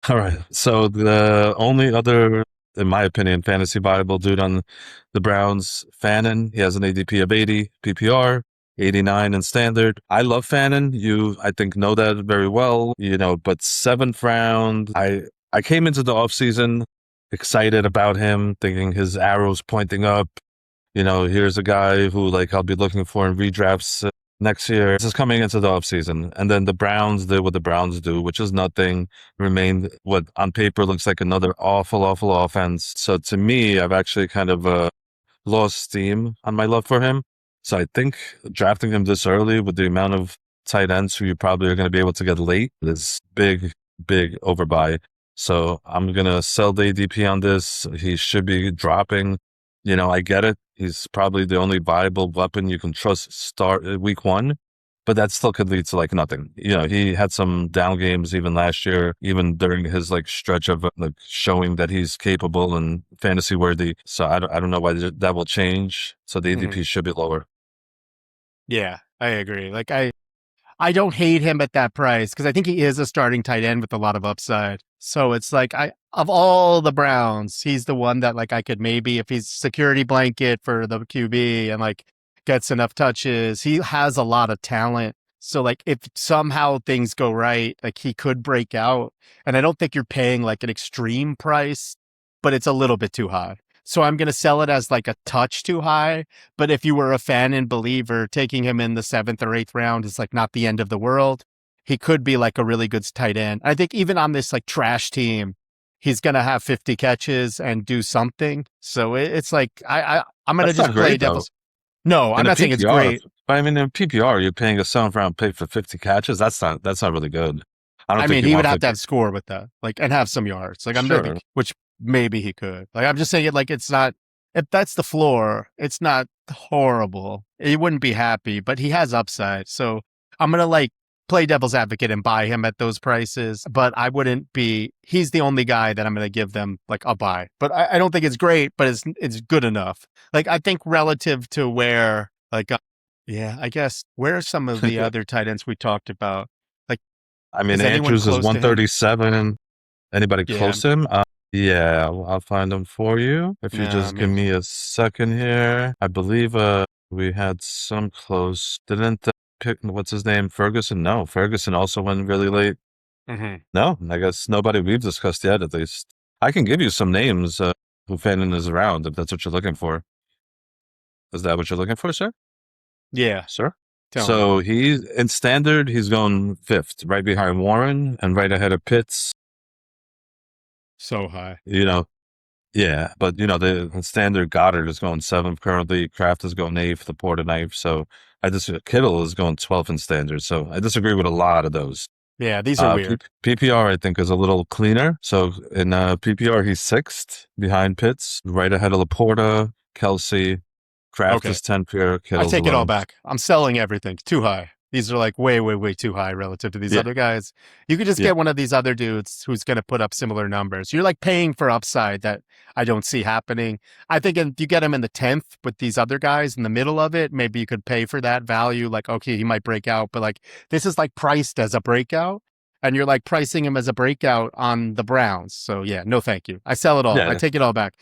All right. So the only other, in my opinion, fantasy viable dude on the Browns, Fannin. He has an ADP of 80 PPR, 89 in standard. I love Fannin. You, I think, know that very well. You know, but seventh round, I came into the offseason excited about him, thinking his arrows pointing up. You know, here's a guy who like I'll be looking for in redrafts next year. This is coming into the offseason. And then the Browns did what the Browns do, which is nothing, remained what on paper looks like another awful offense. So to me, I've actually kind of lost steam on my love for him. So I think drafting him this early with the amount of tight ends who you probably are going to be able to get late is big overbuy. So I'm going to sell the ADP on this. He should be dropping. You know, I get it. He's probably the only viable weapon you can trust start week one, but that still could lead to like nothing. You know, he had some down games even last year, even during his like stretch of like showing that he's capable and fantasy worthy. So I don't know why that will change. So the Mhm. ADP should be lower. Yeah, I agree. Like I don't hate him at that price because I think he is a starting tight end with a lot of upside. So it's like I of all the Browns, he's the one that like I could maybe if he's security blanket for the QB and like gets enough touches, he has a lot of talent. So like if somehow things go right, like he could break out. And I don't think you're paying like an extreme price, but it's a little bit too high. So I'm going to sell it as like a touch too high. But if you were a fan and believer, taking him in the 7th or 8th round is like not the end of the world. He could be like a really good tight end. I think even on this like trash team, he's going to have 50 catches and do something. So it's like I'm going to That's not just play great though. devil's. No, I'm In a not saying it's PPR, great. but I mean, in PPR, you're paying a seventh round pick for 50 catches. That's not really good. I don't I think mean, you he would want have to 50. have score with that, like, and have some yards. Like, I Sure. think, which maybe he could. Like, I'm just saying it like it's not. If that's the floor, it's not horrible. He wouldn't be happy, but he has upside. So I'm gonna like play devil's advocate and buy him at those prices. But I wouldn't be. He's the only guy that I'm gonna give them like a buy. But I don't think it's great, but it's good enough. Like I think relative to where like yeah, I guess where are some of the other tight ends we talked about? Like, I mean, is anyone Andrews is close to him? 137. Anybody Yeah, close to him? Yeah, I'll find them for you. If you nah, just give me. me a second here. I believe we had some close. Didn't pick what's his name? Ferguson? No, Ferguson also went really late. Hmm. No, I guess nobody we've discussed yet, at least. I can give you some names who Fannin is around if that's what you're looking for. Is that what you're looking for, sir? Yeah, Sir? tell me. So he's in standard, he's going fifth, right behind Warren and right ahead of Pitts. So high. You know, yeah, but you know the standard Goddard is going seventh currently. Kraft is going eighth. Laporta ninth. So I just Kittle is going 12th in standard. So I disagree with a lot of those. Yeah, these are weird. PPR I think is a little cleaner. So in PPR he's sixth behind Pitts, right ahead of Laporta, Kelsey. Kraft Okay, is 10th here. I Kittle's take it all 11th. back. I'm selling everything. Too high. These are like way too high relative to these Yeah, other guys. You could just yeah, get one of these other dudes who's going to put up similar numbers. You're like paying for upside that I don't see happening. I think if you get him in the 10th with these other guys in the middle of it, maybe you could pay for that value. Like, okay, he might break out, but like this is like priced as a breakout. And you're like pricing him as a breakout on the Browns. So yeah, no, thank you. I sell it all. I yeah. take it all back.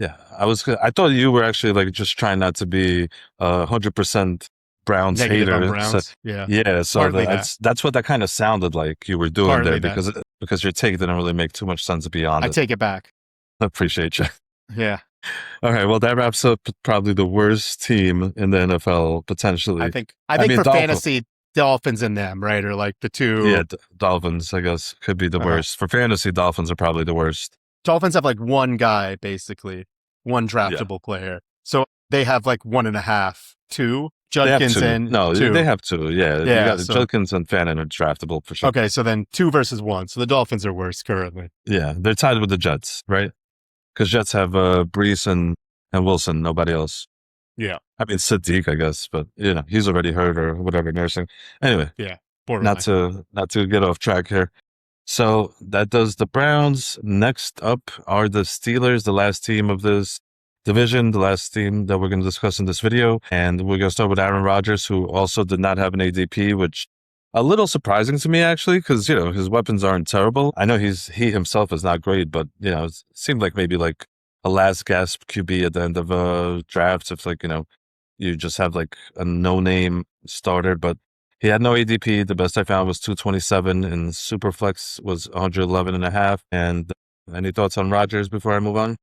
Yeah, I thought you were actually like just trying not to be 100% Browns Negative on hater. So Browns. Yeah, yeah, so partly that. that's what that kind of sounded like you were doing there Partly that. because your take didn't really make too much sense beyond I it. take it back. I appreciate you. Yeah. All right, well that wraps up probably the worst team in the NFL potentially. I I think mean for Dolphins, fantasy, Dolphins and them, right? Or like the yeah, two Dolphins I guess could be the uh worst for fantasy. Dolphins are probably the worst. Dolphins have like one guy, basically, one Yeah, draftable player. So they have like one and a half, two. they have Judkins two. and No, they two. have two. Yeah, you Yeah. got So Judkins and Fannin are draftable for sure. okay, so then two versus one. So the Dolphins are worse currently. Yeah, they're tied with the Jets, right? Because Jets have Brees and and Wilson, nobody else. Yeah. I mean, Sadiq, I guess, but he's already hurt or whatever, nursing. Anyway, Yeah. not Borderline. to get off track here. So that does the Browns. Next up are the Steelers, the last team of this division, the last team that we're going to discuss in this video. And we're going to start with Aaron Rodgers, who also did not have an ADP, which a little surprising to me, actually, because, his weapons aren't terrible. I know he himself is not great, but, it seemed like maybe like a last gasp QB at the end of a draft. If like, you just have like a no name starter, but he had no ADP. The best I found was 227, and Superflex was 111 and a half. And any thoughts on Rodgers before I move on?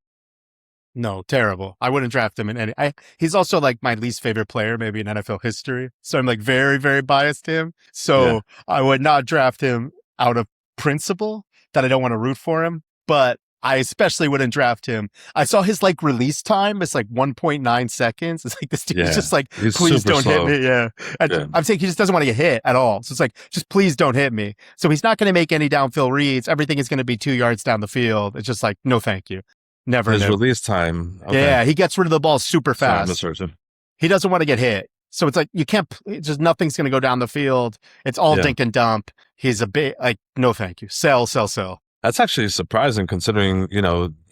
No, terrible. I wouldn't draft him in any. He's also like my least favorite player, maybe in NFL history. So I'm like very, very biased to him. Yeah. So I would not draft him out of principle that I don't want to root for him. But I especially wouldn't draft him. I saw his like release time. It's like 1.9 seconds. It's like this dude's Yeah. just like, He's please super don't slow. hit me. Yeah. Yeah. I'm saying he just doesn't want to get hit at all. So it's like, just please don't hit me. So he's not going to make any downfield reads. Everything is going to be 2 yards down the field. It's just like, no, thank you. Never His knew. release time. Okay. Yeah, he gets rid of the ball super Sorry, I fast. misheard him. He doesn't want to get hit. So it's like you can't just nothing's going to go down the field. It's all Yeah. dink and dump. He's a bit like no thank you. Sell, sell, sell. That's actually surprising considering,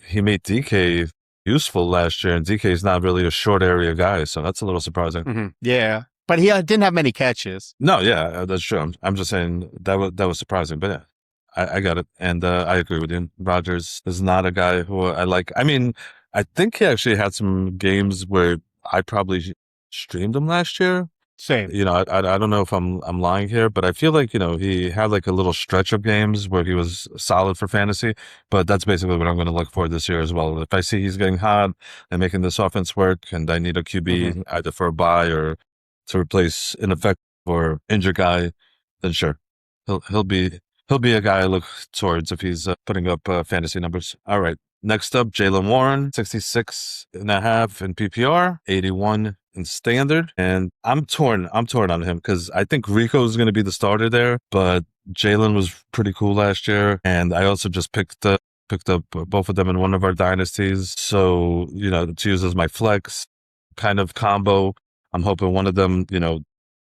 he made DK useful last year, and DK is not really a short area guy, so that's a little surprising. Mm-hmm. Yeah, but he didn't have many catches. No, yeah, that's true. I'm just saying that was surprising, but yeah, I got it, and I agree with you. Rodgers is not a guy who I like. I mean, I think he actually had some games where I probably streamed him last year. Same. I don't know if I'm lying here, but I feel like he had like a little stretch of games where he was solid for fantasy. But that's basically what I'm going to look for this year as well. If I see he's getting hot and making this offense work, and I need a QB either for a buy or to replace ineffective or injured guy, then sure, he'll be a guy I look towards if he's putting up fantasy numbers. All right. Next up, Jalen Warren, 66 and a half in PPR, 81 in standard. And I'm torn on him because I think Rico is going to be the starter there, but Jalen was pretty cool last year. And I also just picked up both of them in one of our dynasties. So, to use as my flex kind of combo, I'm hoping one of them,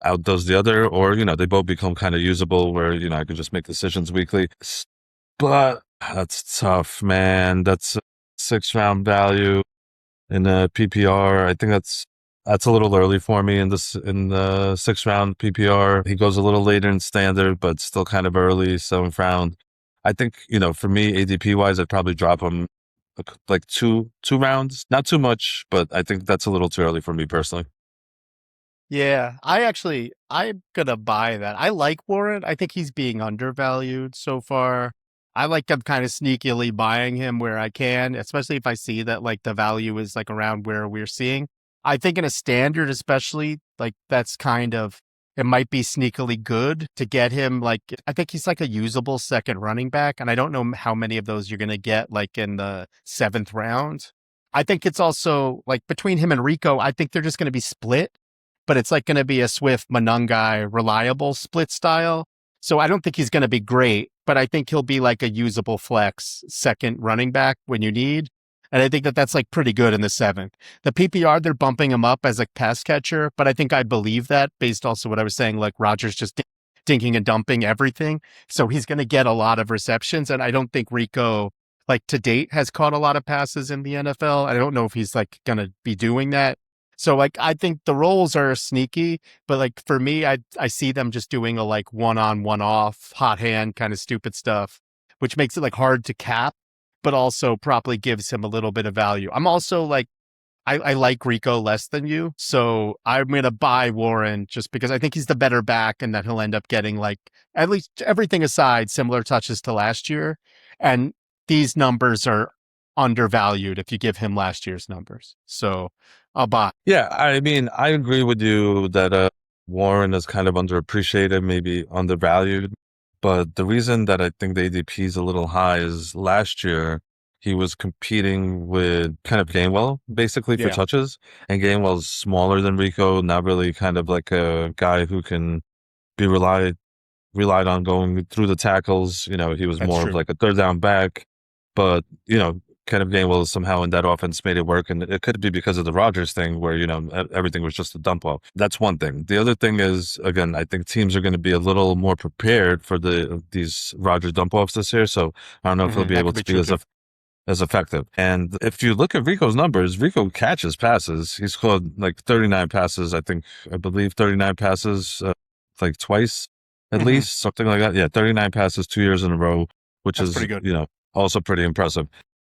outdoes the other, or, they both become kind of usable where, I could just make decisions weekly. But that's tough, man. That's a 6-round value in a PPR. I think that's a little early for me in the 6-round PPR. He goes a little later in standard, but still kind of early, 7th round. I think, for me, ADP wise, I'd probably drop him like two rounds. Not too much, but I think that's a little too early for me personally. Yeah, I'm gonna buy that. I like Warren. I think he's being undervalued so far. I like I'm kind of sneakily buying him where I can, especially if I see that like the value is like around where we're seeing. I think in a standard, especially like that's kind of it might be sneakily good to get him. Like I think he's like a usable second running back, and I don't know how many of those you're gonna get like in the 7th round. I think it's also like between him and Rico, I think they're just going to be split, but it's like going to be a Swift Monungai reliable split style. So I don't think he's going to be great, but I think he'll be like a usable flex second running back when you need. And I think that that's like pretty good in the 7th. The PPR, they're bumping him up as a pass catcher, but I think I believe that based also what I was saying, like Rodgers just dinking and dumping everything. So he's going to get a lot of receptions. And I don't think Rico, like to date, has caught a lot of passes in the NFL. I don't know if he's like going to be doing that. So like I think the roles are sneaky, but like for me, I see them just doing a like one on, one off, hot hand kind of stupid stuff, which makes it like hard to cap, but also probably gives him a little bit of value. I'm also like I like Rico less than you, so I'm gonna buy Warren just because I think he's the better back and that he'll end up getting like at least everything aside similar touches to last year, and these numbers are undervalued if you give him last year's numbers. So I'll buy. Yeah, I mean, I agree with you that Warren is kind of underappreciated, maybe undervalued. But the reason that I think the ADP is a little high is last year he was competing with kind of Gainwell basically for touches, and Gainwell's smaller than Rico, not really kind of like a guy who can be relied on going through the tackles. He was That's more true. of like a third down back. But, Kenneth Gainwell somehow in that offense made it work. And it could be because of the Rodgers thing where, everything was just a dump off. That's one thing. The other thing is, again, I think teams are going to be a little more prepared for these Rodgers dump offs this year. So I don't know if he'll be That able could be to be true. as effective. And if you look at Rico's numbers, Rico catches passes. He's caught like 39 passes, I believe 39 passes, like twice at least, something like that. Yeah, 39 passes 2 years in a row, which That's is, pretty good. also pretty impressive.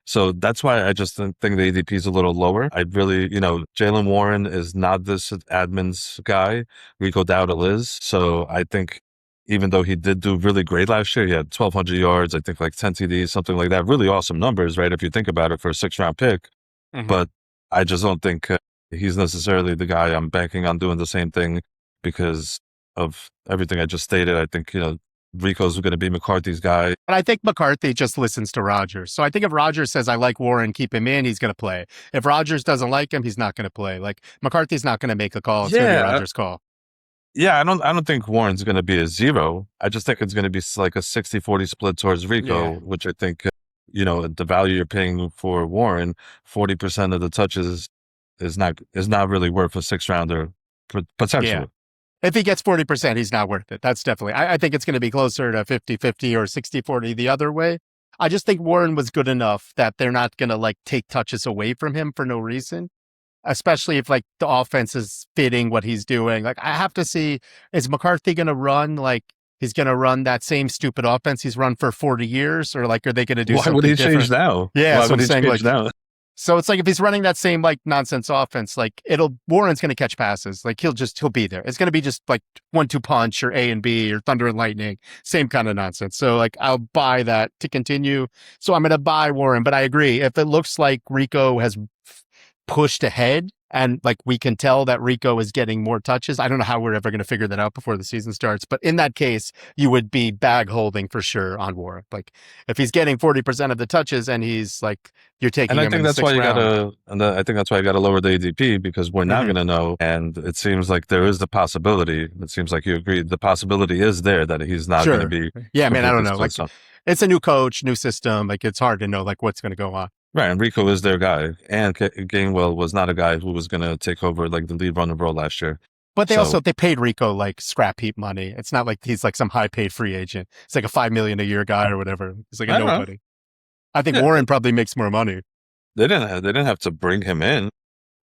So that's why I just think the ADP is a little lower. I'd really, Jalen Warren is not this admin's guy. Rico Dowdle is. So I think even though he did do really great last year, he had 1,200 yards, I think like 10 TDs, something like that. Really awesome numbers, right? If you think about it for a 6th-round pick. But I just don't think he's necessarily the guy I'm banking on doing the same thing because of everything I just stated. I think, Rico's going to be McCarthy's guy. But I think McCarthy just listens to Rodgers. So I think if Rodgers says, I like Warren, keep him in, he's going to play. If Rodgers doesn't like him, he's not going to play. Like McCarthy's not going to make a call. It's going to be Rodgers' call. Yeah, I don't think Warren's going to be a 0. I just think it's going to be like a 60-40 split towards Rico, which I think, the value you're paying for Warren, 40% of the touches is not really worth a 6th-rounder potentially. Yeah. If he gets 40%, he's not worth it. That's definitely, I think it's going to be closer to 50-50 or 60-40 the other way. I just think Warren was good enough that they're not going to like take touches away from him for no reason, especially if like the offense is fitting what he's doing. Like I have to see, is McCarthy going to run like he's going to run that same stupid offense he's run for 40 years? Or like, are they going to do something different? Why would he different? change now? Yeah, Why so would I'm he saying change like, now? so it's like if he's running that same like nonsense offense, like Warren's going to catch passes. Like he'll be there. It's going to be just like 1-2 punch or A and B or thunder and lightning, same kind of nonsense. So like I'll buy that to continue. So I'm going to buy Warren, but I agree. If it looks like Rico has pushed ahead and like we can tell that Rico is getting more touches, I don't know how we're ever going to figure that out before the season starts. But in that case, you would be bag holding for sure on Warren. Like if he's getting 40% of the touches and he's like, you're taking him in the 6th round. I think that's why you got to lower the ADP because we're not going to know. And it seems like there is the possibility. It seems like you agree. The possibility is there that he's not going to be. Yeah, man, I don't know. Like it's a new coach, new system. Like it's hard to know like what's going to go on. Right, and Rico is their guy, and Gainwell was not a guy who was going to take over like the lead runner role last year. But they paid Rico like scrap heap money. It's not like he's like some high paid free agent. It's like a $5 million a year guy or whatever. He's like a nobody. I think Warren probably makes more money. They didn't have to bring him in.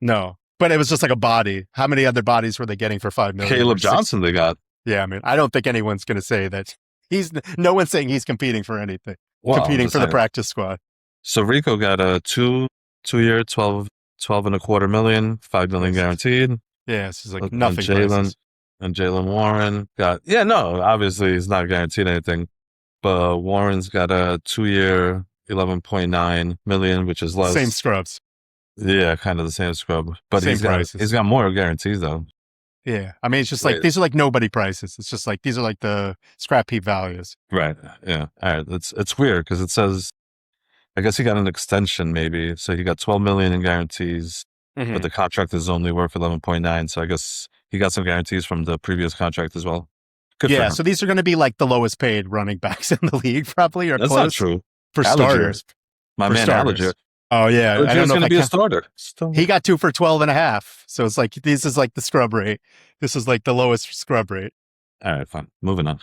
No, but it was just like a body. How many other bodies were they getting for $5 million? Caleb Johnson they got. Yeah, I mean, I don't think anyone's going to say that no one's saying he's competing for anything. Competing for the practice squad. So Rico got a 2-year, 12.25 million, $5 million guaranteed. Yeah, it's like nothing. And Jalen Warren got obviously he's not guaranteed anything, but Warren's got a 2-year, 11.9 million, which is less. Same scrubs. Yeah, kind of the same scrub, but same he's got more guarantees though. Yeah, I mean it's just like these are like nobody prices. It's just like these are like the scrap heap values. Right. Yeah. All right. It's weird because it says. I guess he got an extension maybe. So he got 12 million in guarantees, but the contract is only worth 11.9. So I guess he got some guarantees from the previous contract as well. Good for him. So these are going to be like the lowest paid running backs in the league probably, or that's close. Not true. For starters. My man Alliger. Oh yeah. Alliger's I don't know going to be a starter. He got 2 for 12.5. So it's like, this is like the scrub rate. This is like the lowest scrub rate. All right, fine. Moving on.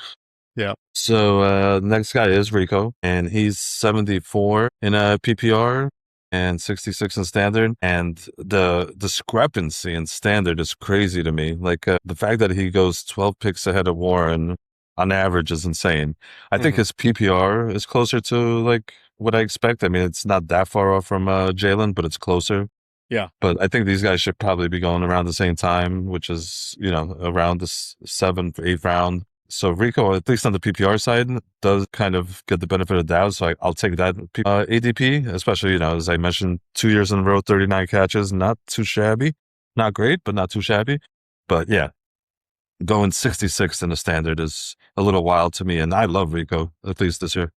Yeah. So next guy is Rico, and he's 74 in a PPR and 66 in standard. And the discrepancy in standard is crazy to me. Like the fact that he goes 12 picks ahead of Warren on average is insane. I think his PPR is closer to like what I expect. I mean, it's not that far off from Jalen, but it's closer. Yeah. But I think these guys should probably be going around the same time, which is, around the 7th, 8th round. So Rico, at least on the PPR side, does kind of get the benefit of the doubt. So I'll take that ADP, especially, as I mentioned, 2 years in a row, 39 catches, not too shabby. Not great, but not too shabby. But yeah, going 66th in the standard is a little wild to me. And I love Rico, at least this year.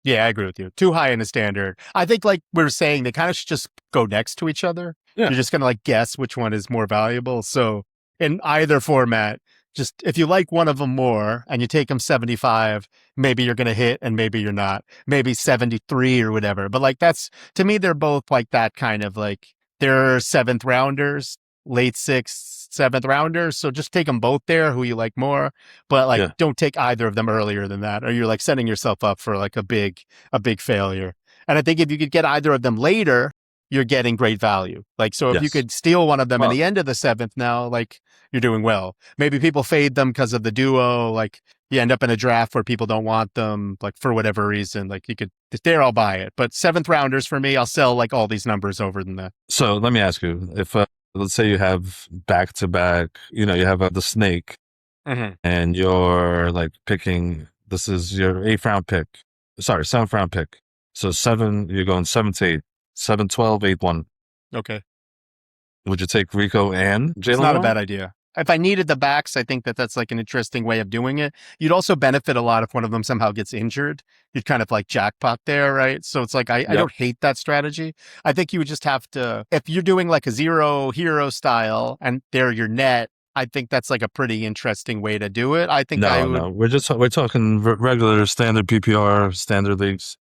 Yeah, I agree with you. Too high in the standard. I think like we were saying, they kind of should just go next to each other. Yeah. You're just going to like guess which one is more valuable. So in either format, just if you like one of them more and you take them 75, maybe you're going to hit and maybe you're not. Maybe 73 or whatever. But like that's to me, they're both like that kind of like they're seventh rounders, late sixth, seventh rounders. So just take them both there, who you like more. But like Yeah. don't take either of them earlier than that, or you're like setting yourself up for like a big failure. And I think if you could get either of them later, you're getting great value. Like, so if you Yes. could steal one of them in Well, the end of the seventh now, like you're doing well. Maybe people fade them because of the duo. Like you end up in a draft where people don't want them, like for whatever reason, like you could, there, I'll buy it. But seventh rounders for me, I'll sell like all these numbers over than that. so let me ask you, if let's say you have back to back, you have the snake Mm-hmm. and you're like picking, this is your seventh round pick. So you're going 7 to 8, 7, 12, 8, 1. Okay. Would you take Rico and It's Jalen not a Warren? bad idea. If I needed the backs, I think that that's like an interesting way of doing it. You'd also benefit a lot if one of them somehow gets injured. You'd kind of like jackpot there, right? So it's like, I Yep. don't hate that strategy. I think you would just have to, if you're doing like a zero hero style and they're your net, I think that's like a pretty interesting way to do it. I think I would. No. We're talking regular standard PPR, standard leagues.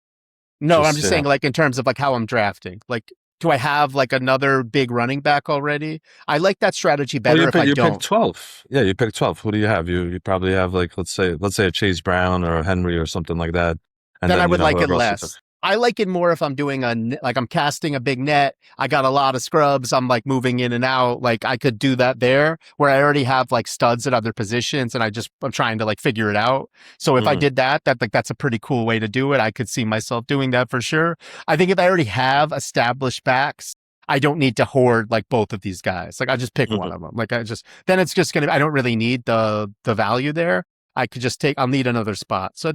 No, I'm Just, just saying like in terms of like how I'm drafting. Like, do I have like another big running back already? I like that strategy well, better if I you pick don't. 12. Yeah, you pick 12. Who do you have? You probably have like, let's say a Chase Brown or a Henry or something like that. And Then I then, would like it whoever else you took. less. I like it more if I'm doing like I'm casting a big net. I got a lot of scrubs. I'm like moving in and out. Like I could do that there where I already have like studs at other positions and I'm trying to like figure it out. So if I Mhm. did that, that's a pretty cool way to do it. I could see myself doing that for sure. I think if I already have established backs, I don't need to hoard like both of these guys. Like I just pick one Mhm. of them. Like then it's just I don't really need the value there. I could just I'll need another spot. So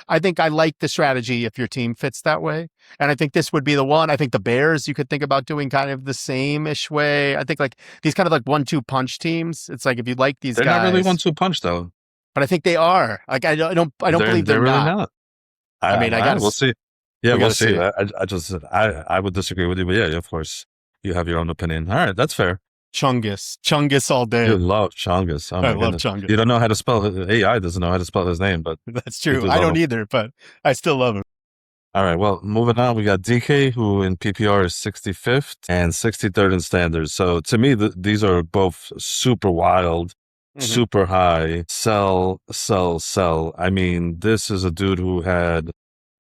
I think I like the strategy if your team fits that way. And I think this would be the one. I think the Bears, you could think about doing kind of the same-ish way. I think like these kind of like 1-2 punch teams. It's like if you like these They're guys, not really 1-2 punch though. but I think they are. Like I don't believe they're They're really not. not. I mean, All right, we'll see. Yeah, we got we'll to see see. it. I would disagree with you, but yeah, of course, you have your own opinion. All right, that's fair. Chungus all day. You love Chongus. Oh I my love goodness. Chungus. You don't know how to spell it. AI doesn't know how to spell his name, but That's you true. do I love don't him. either, but I still love him. All right, well, moving on, we got DK, who in PPR is 65th and 63rd in standards. So to me, these are both super wild, Mhm. super high. Sell, sell, sell. I mean, this is a dude who had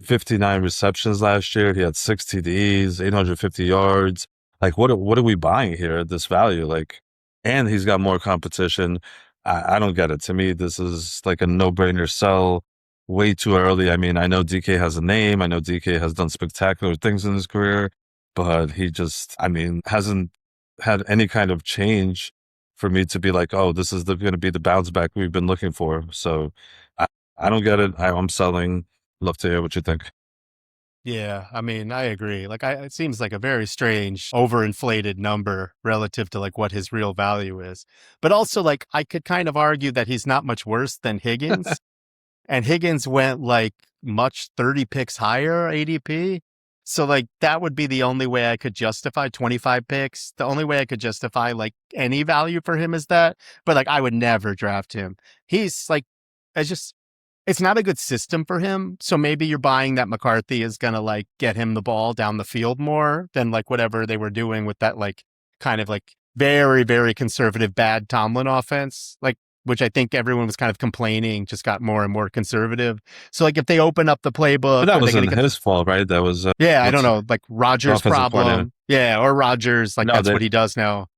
59 receptions last year. He had 6 TDs, 850 yards. Like, what are we buying here at this value? Like, and he's got more competition. I don't get it. To me, this is like a no-brainer sell. Way too early. I mean, I know DK has a name. I know DK has done spectacular things in his career, but he just, I mean, hasn't had any kind of change for me to be like, oh, this is going to be the bounce back we've been looking for. So I, I don't get it. I'm selling. Love to hear what you think. Yeah, I mean, I agree. Like, it seems like a very strange, overinflated number relative to like what his real value is. But also, like, I could kind of argue that he's not much worse than Higgins, and Higgins went like much 30 picks higher ADP. So like that would be the only way I could justify 25 picks. The only way I could justify like any value for him is that. But like I would never draft him. He's like, it's just it's not a good system for him. So maybe you're buying that McCarthy is going to like get him the ball down the field more than like whatever they were doing with that like kind of like very, very conservative bad Tomlin offense, like which I think everyone was kind of complaining just got more and more conservative. So like if they open up the playbook, But that are they going wasn't to get his fault, right? That was, yeah, I don't what's know, like Rogers' offensive coordinator. problem. Yeah, or Rogers, like No, that's they, what he does now.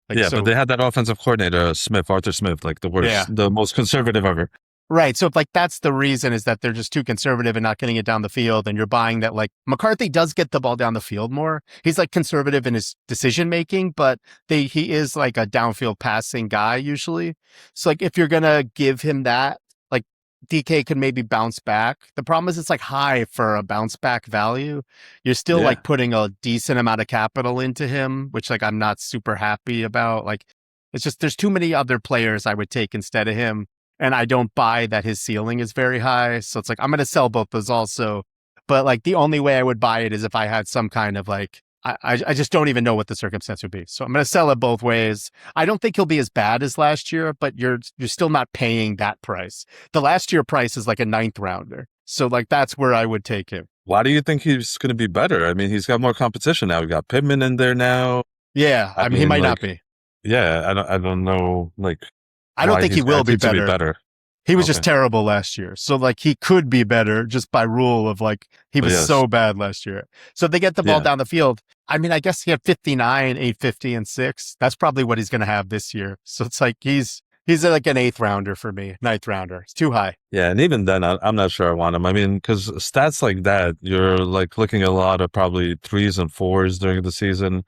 Like yeah, so but they had that offensive coordinator, Arthur Smith, like the worst, yeah. the most conservative ever. Right. So if like that's the reason is that they're just too conservative and not getting it down the field, and you're buying that like McCarthy does get the ball down the field more. He's like conservative in his decision making, but he is like a downfield passing guy usually. So like if you're gonna give him that, like DK could maybe bounce back. The problem is it's like high for a bounce back value. You're still Yeah. like putting a decent amount of capital into him, which like I'm not super happy about. Like it's just there's too many other players I would take instead of him. And I don't buy that his ceiling is very high. So it's like, I'm going to sell both those also. But like the only way I would buy it is if I had some kind of like, I just don't even know what the circumstance would be. So I'm going to sell it both ways. I don't think he'll be as bad as last year, but you're still not paying that price. The last year price is like a ninth rounder. So like that's where I would take him. Why do you think he's going to be better? I mean, he's got more competition now. We got Pittman in there now. Yeah, I I mean he mean, might like, not be. yeah, I don't know, like, I don't why think he he's will be guaranteed to be better. better. He was just Okay. terrible last year. So like he could be better just by rule of like he was Yes. so bad last year. So if they get the ball Yeah. down the field, I mean, I guess he had 59, 850, and 6. That's probably what he's gonna have this year. So it's like he's like an eighth rounder for me, ninth rounder. It's too high. Yeah. And even then, I'm not sure I want him. I mean, because stats like that, you're like looking at a lot of probably 3s and 4s during the season.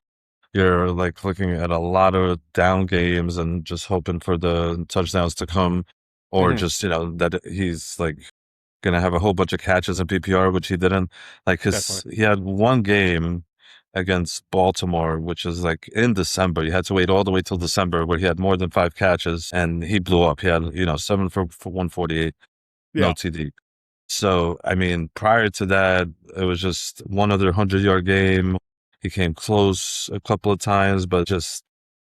You're like looking at a lot of down games and just hoping for the touchdowns to come, or Mhm. just, that he's like going to have a whole bunch of catches in PPR, which he didn't. Like Definitely. he had one game against Baltimore, which is like in December. You had to wait all the way till December where he had more than 5 catches and he blew up. He had, 7 for 148, no Yeah. TD. So, I mean, prior to that, it was just one other 100-yard game. He came close a couple of times, but just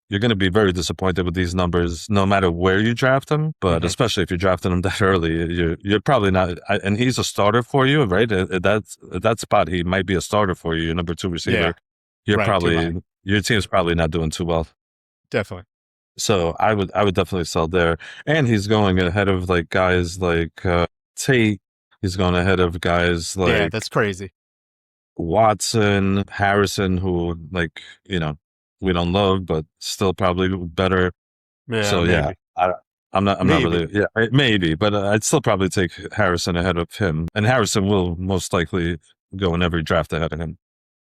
you're going to be very disappointed with these numbers, no matter where you draft him. But Mhm. especially if you're drafting him that early, you're probably not. And he's a starter for you, right? At that spot, he might be a starter for you, your number 2 receiver. Yeah. You're Right. Too high. probably your team's probably not doing too well. Definitely. So I would definitely sell there. And he's going ahead of like guys like Tate. He's going ahead of guys Yeah, like that's crazy. Watson, Harrison, who like, we don't love, but still probably better. Yeah, So yeah, maybe. I'm not Maybe. really, yeah, maybe, but I'd still probably take Harrison ahead of him. And Harrison will most likely go in every draft ahead of him,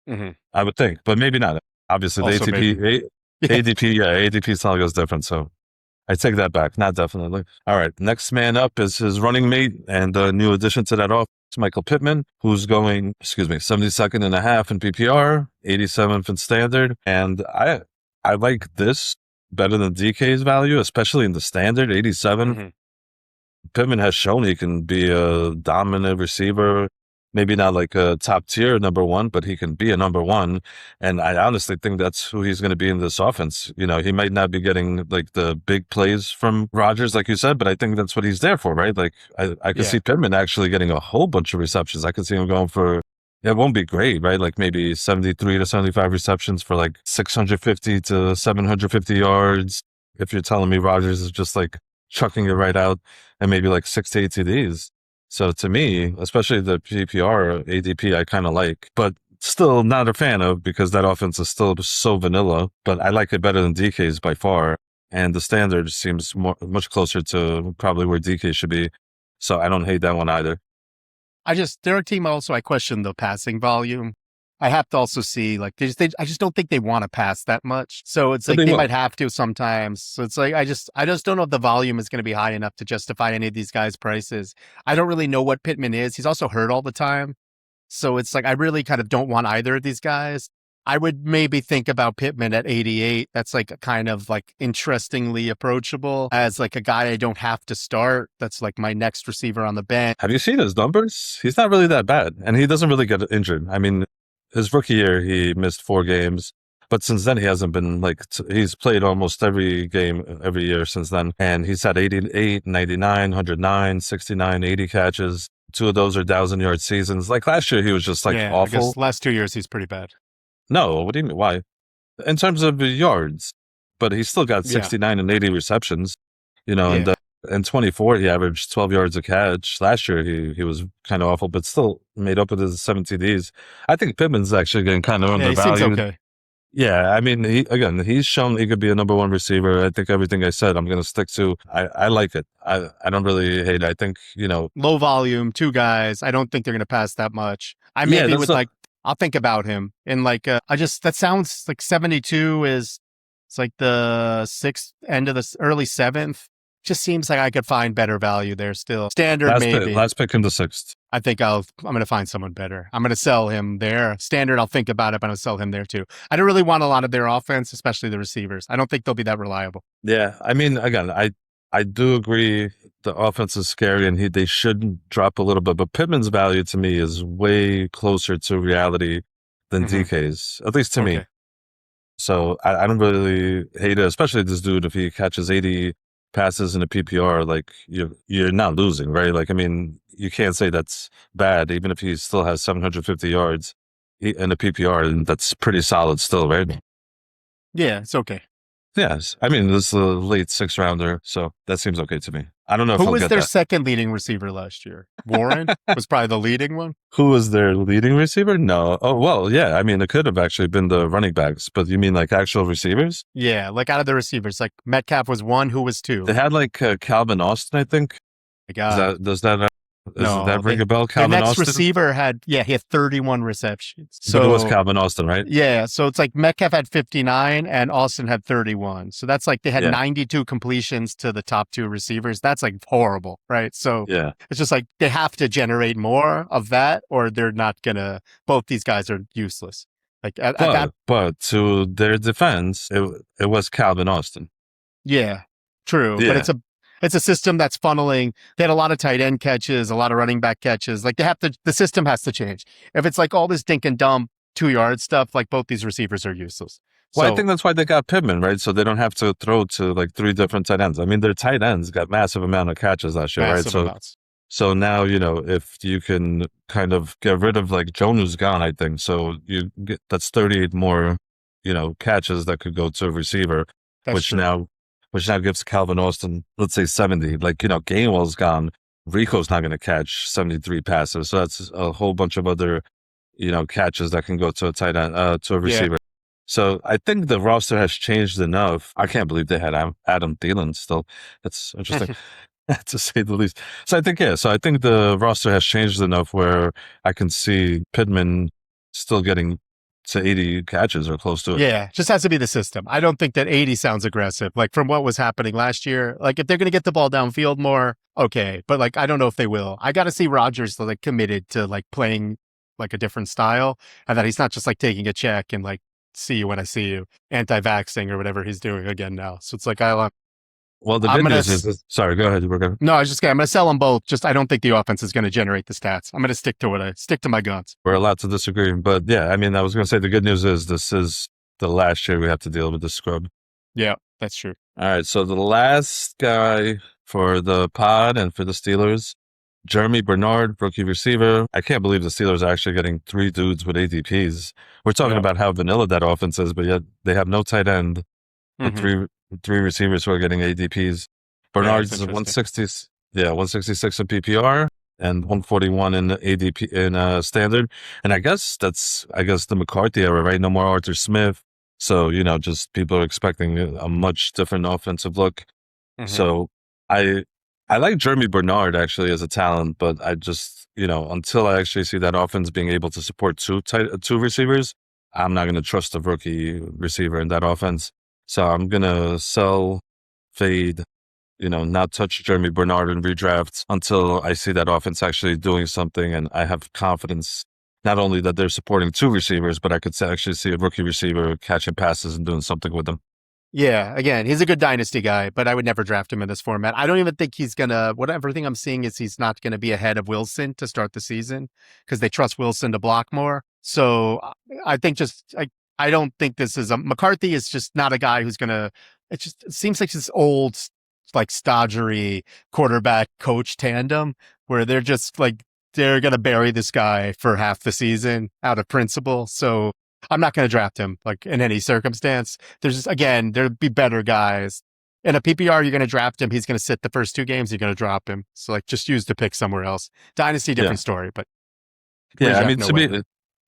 Mhm. I would think, but maybe not. Obviously the Also maybe. Yeah. ADP, yeah, ADP saga is different. So I take that back. Not definitely. All right. Next man up is his running mate and a new addition to that offense, Michael Pittman, who's going, 72nd and a half in PPR, 87th in standard. And I like this better than DK's value, especially in the standard, 87. Mhm. Pittman has shown he can be a dominant receiver. Maybe not like a top tier number 1, but he can be a number 1. And I honestly think that's who he's going to be in this offense. He might not be getting like the big plays from Rodgers, like you said, but I think that's what he's there for, right? Like I could Yeah. see Pittman actually getting a whole bunch of receptions. I could see him going for, it won't be great, right? Like maybe 73 to 75 receptions for like 650 to 750 yards. If you're telling me Rodgers is just like chucking it right out and maybe like 6 to 8 TDs. So to me, especially the PPR ADP, I kind of like, but still not a fan of because that offense is still so vanilla. But I like it better than DK's by far, and the standard seems much closer to probably where DK should be. So I don't hate that one either. They're a team also, I question the passing volume. I have to also see, like, I just don't think they want to pass that much. So it's But like they they will. might have to sometimes. So it's like, I just don't know if the volume is going to be high enough to justify any of these guys' prices. I don't really know what Pittman is. He's also hurt all the time. So it's like, I really kind of don't want either of these guys. I would maybe think about Pittman at 88. That's like kind of like interestingly approachable as like a guy I don't have to start. That's like my next receiver on the bench. Have you seen his numbers? He's not really that bad, and he doesn't really get injured. I mean, his rookie year, he missed 4 games, but since then, he hasn't been like, he's played almost every game every year since then, and he's had 88, 99, 109, 69, 80 catches. 2 of those are 1,000-yard seasons. Like last year, he was just like Yeah, I awful. guess last 2 years he's pretty bad. No, what do you mean? Why? In terms of yards, but he still got Yeah. 69 and 80 receptions, and Yeah. in 24, he averaged 12 yards a catch. Last year, he was kind of awful, but still made up with his 7 TDs. I think Pittman's actually getting kind of Yeah, he seems undervalued. okay. Yeah, I mean, he's shown he could be a number 1 receiver. I think everything I said, I'm going to stick to. I like it. I don't really hate it. I think, Low volume, 2 guys. I don't think they're going to pass that much. I yeah, maybe that's would not, like, I'll think about him. And like, that sounds like 72 it's like the sixth end of the early seventh. Just seems like I could find better value there still. Standard, maybe. last pick in the 6th. I think I'm going to find someone better. I'm going to sell him there. Standard, I'll think about it, but I'll sell him there too. I don't really want a lot of their offense, especially the receivers. I don't think they'll be that reliable. Yeah, I mean, again, I do agree the offense is scary and they should drop a little bit, but Pittman's value to me is way closer to reality than Hmm. DK's, at least to me. Okay. So I don't really hate it, especially this dude. If he catches 80 passes in a PPR, like you're not losing, right? Like, I mean, you can't say that's bad, even if he still has 750 yards in a PPR, and that's pretty solid still, right? Yeah, it's okay. Yes. I mean, this is a late sixth rounder, so that seems okay to me. I don't know if Who he'll was get their that. second leading receiver last year? Warren was probably the leading one. Who was their leading receiver? No. Oh, well, yeah. I mean, it could have actually been the running backs, but you mean like actual receivers? Yeah, like out of the receivers, like Metcalf was one. Who was They two? had like Calvin Austin, I think. My God. Does No, that ring a bell? their Calvin next Austin? receiver he had 31 receptions. But it was So Calvin Austin, right? yeah, so it's like Metcalf had 59 and Austin had 31. So that's like they had Yeah. 92 completions to the top two receivers. That's like horrible, right? So Yeah. it's just like they have to generate more of that or they're not gonna, both these guys are useless. Like at that, But to their defense, it was Calvin Austin. yeah, true. But Yeah. it's a system that's funneling. They had a lot of tight end catches, a lot of running back catches. Like the system has to change. If it's like all this dink and dump 2 yard stuff, like both these receivers are useless. Well, I So think that's why they got Pittman, right? So they don't have to throw to like three different tight ends. I mean, their tight ends got massive amount of catches last year, right? massive amounts. So now, if you can kind of get rid of like Jonu's gone, I think. So that's 38 more, catches that could go to a receiver, That's which true. now, which now gives Calvin Austin, let's say 70. Like, Gainwell's gone. Rico's not going to catch 73 passes. So that's a whole bunch of other, catches that can go to a tight end, to a Yeah. receiver. So I think the roster has changed enough. I can't believe they had Adam Thielen still. That's interesting. To say the least. So I think, yeah, so I think the roster has changed enough where I can see Pittman still getting to 80 catches or close to it. Yeah, just has to be the system. I don't think that 80 sounds aggressive. Like from what was happening last year, like if they're going to get the ball downfield more, okay. But like, I don't know if they will. I got to see Rodgers like committed to like playing like a different style and that he's not just like taking a check and like, see you when I see you, anti-vaxxing or whatever he's doing again now. So it's like, Well, the I'm good going news to, is, sorry, go ahead. We're going no, I was just kidding. I'm going to sell them both. Just, I don't think the offense is going to generate the stats. I'm going to stick to my guns. we're allowed to disagree. But yeah, I mean, I was going to say the good news is this is the last year we have to deal with this scrub. Yeah, that's true. All right. So the last guy for the pod and for the Steelers, Jeremy Bernard, rookie receiver. I can't believe the Steelers are actually getting three dudes with ADPs. We're talking Yeah. about how vanilla that offense is, but yet they have no tight end for Mhm. three receivers who are getting ADPs. Yeah, it's Bernard's interesting. 160, 166 in PPR and 141 in ADP in standard. And I guess the McCarthy era, right? No more Arthur Smith. So, just people are expecting a much different offensive look. Mhm. So I like Jeremy Bernard actually as a talent, but I just, until I actually see that offense being able to support two receivers, I'm not going to trust a rookie receiver in that offense. So I'm going to sell, fade, not touch Jeremy Bernard in redraft until I see that offense actually doing something and I have confidence not only that they're supporting two receivers, but I could actually see a rookie receiver catching passes and doing something with them. Yeah, again, he's a good dynasty guy, but I would never draft him in this format. I don't even think he's gonna. What everything I'm seeing is he's not gonna be ahead of Wilson to start the season because they trust Wilson to block more. So I think I don't think this is a McCarthy is just not a guy who's gonna. It seems like this old like stodgery quarterback coach tandem where they're just like they're gonna bury this guy for half the season out of principle. So I'm not going to draft him like in any circumstance. There's just, again, there'd be better guys. In a PPR, you're going to draft him. He's going to sit the first two games. You're going to drop him. So like, just use the pick somewhere else. Dynasty, Yeah. different story, but Yeah. I redraft, mean, no way.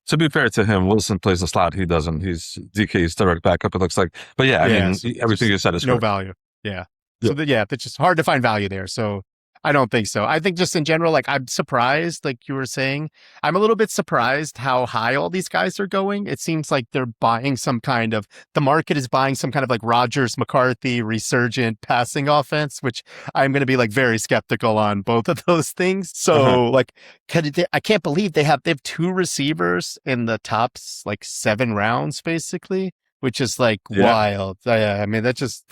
to be fair to him, Wilson plays the slot. He doesn't. He's DK's direct backup, it looks like. But yeah, I Yeah, mean, so everything just you said is no correct. value. Yeah. Yeah. So it's just hard to find value there. So I don't think so. I think just in general, like I'm surprised, like you were saying, I'm a little bit surprised how high all these guys are going. It seems like they're buying the market is buying some kind of like Rogers McCarthy resurgent passing offense, which I'm going to be like very skeptical on both of those things. Uh-huh. So like, I can't believe they have two receivers in the top like 7 rounds, basically, which is like Yeah. wild. I mean, I just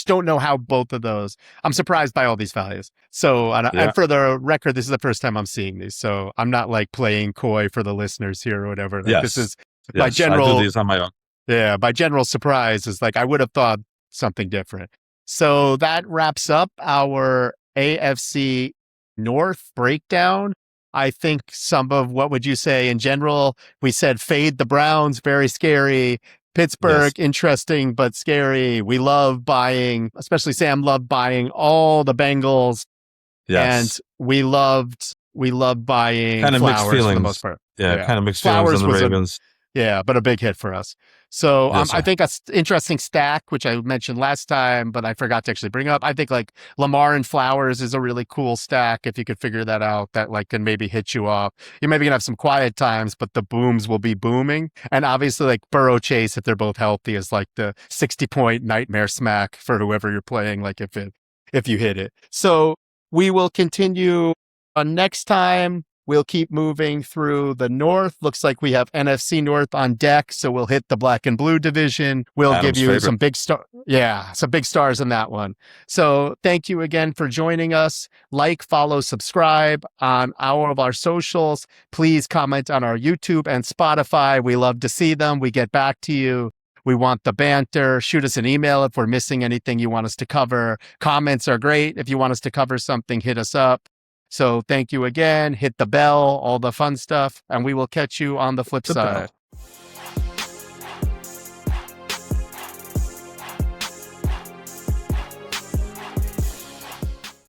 don't know how both of those. I'm surprised by all these values. So, Yeah. and for the record, this is the first time I'm seeing these. So I'm not like playing coy for the listeners here or whatever. Like this Yes. is by Yes, I do general, these on my own. yeah, by general surprise is like, I would have thought something different. So that wraps up our AFC North breakdown. I think some of what would you say in general? We said fade the Browns, very scary. Yes, Pittsburgh, interesting but scary. We love buying, especially Sam loved buying all the Bengals, and yes. we loved buying Kind of mixed Flowers for the most feelings. part. Yeah, Yeah, kind of mixed feelings on Flowers the was a Ravens. yeah, but a big hit for us. So Yes, I sir. think that's interesting stack, which I mentioned last time, but I forgot to actually bring up. I think like Lamar and Flowers is a really cool stack if you could figure that out. That like can maybe hit you up. You're maybe gonna have some quiet times, but the booms will be booming. And obviously, like Burrow Chase, if they're both healthy, is like the 60-point nightmare smack for whoever you're playing. Like if you hit it. So we will continue next time. We'll keep moving through the North. Looks like we have NFC North on deck, so we'll hit the black and blue division. We'll give Adam's you favorite. some some big stars in that one. So thank you again for joining us. Like, follow, subscribe on all of our socials. Please comment on our YouTube and Spotify. We love to see them. We get back to you. We want the banter. Shoot us an email if we're missing anything you want us to cover. Comments are great. If you want us to cover something, hit us up. So thank you again. Hit the bell, all the fun stuff, and we will catch you on the flip The side. bell.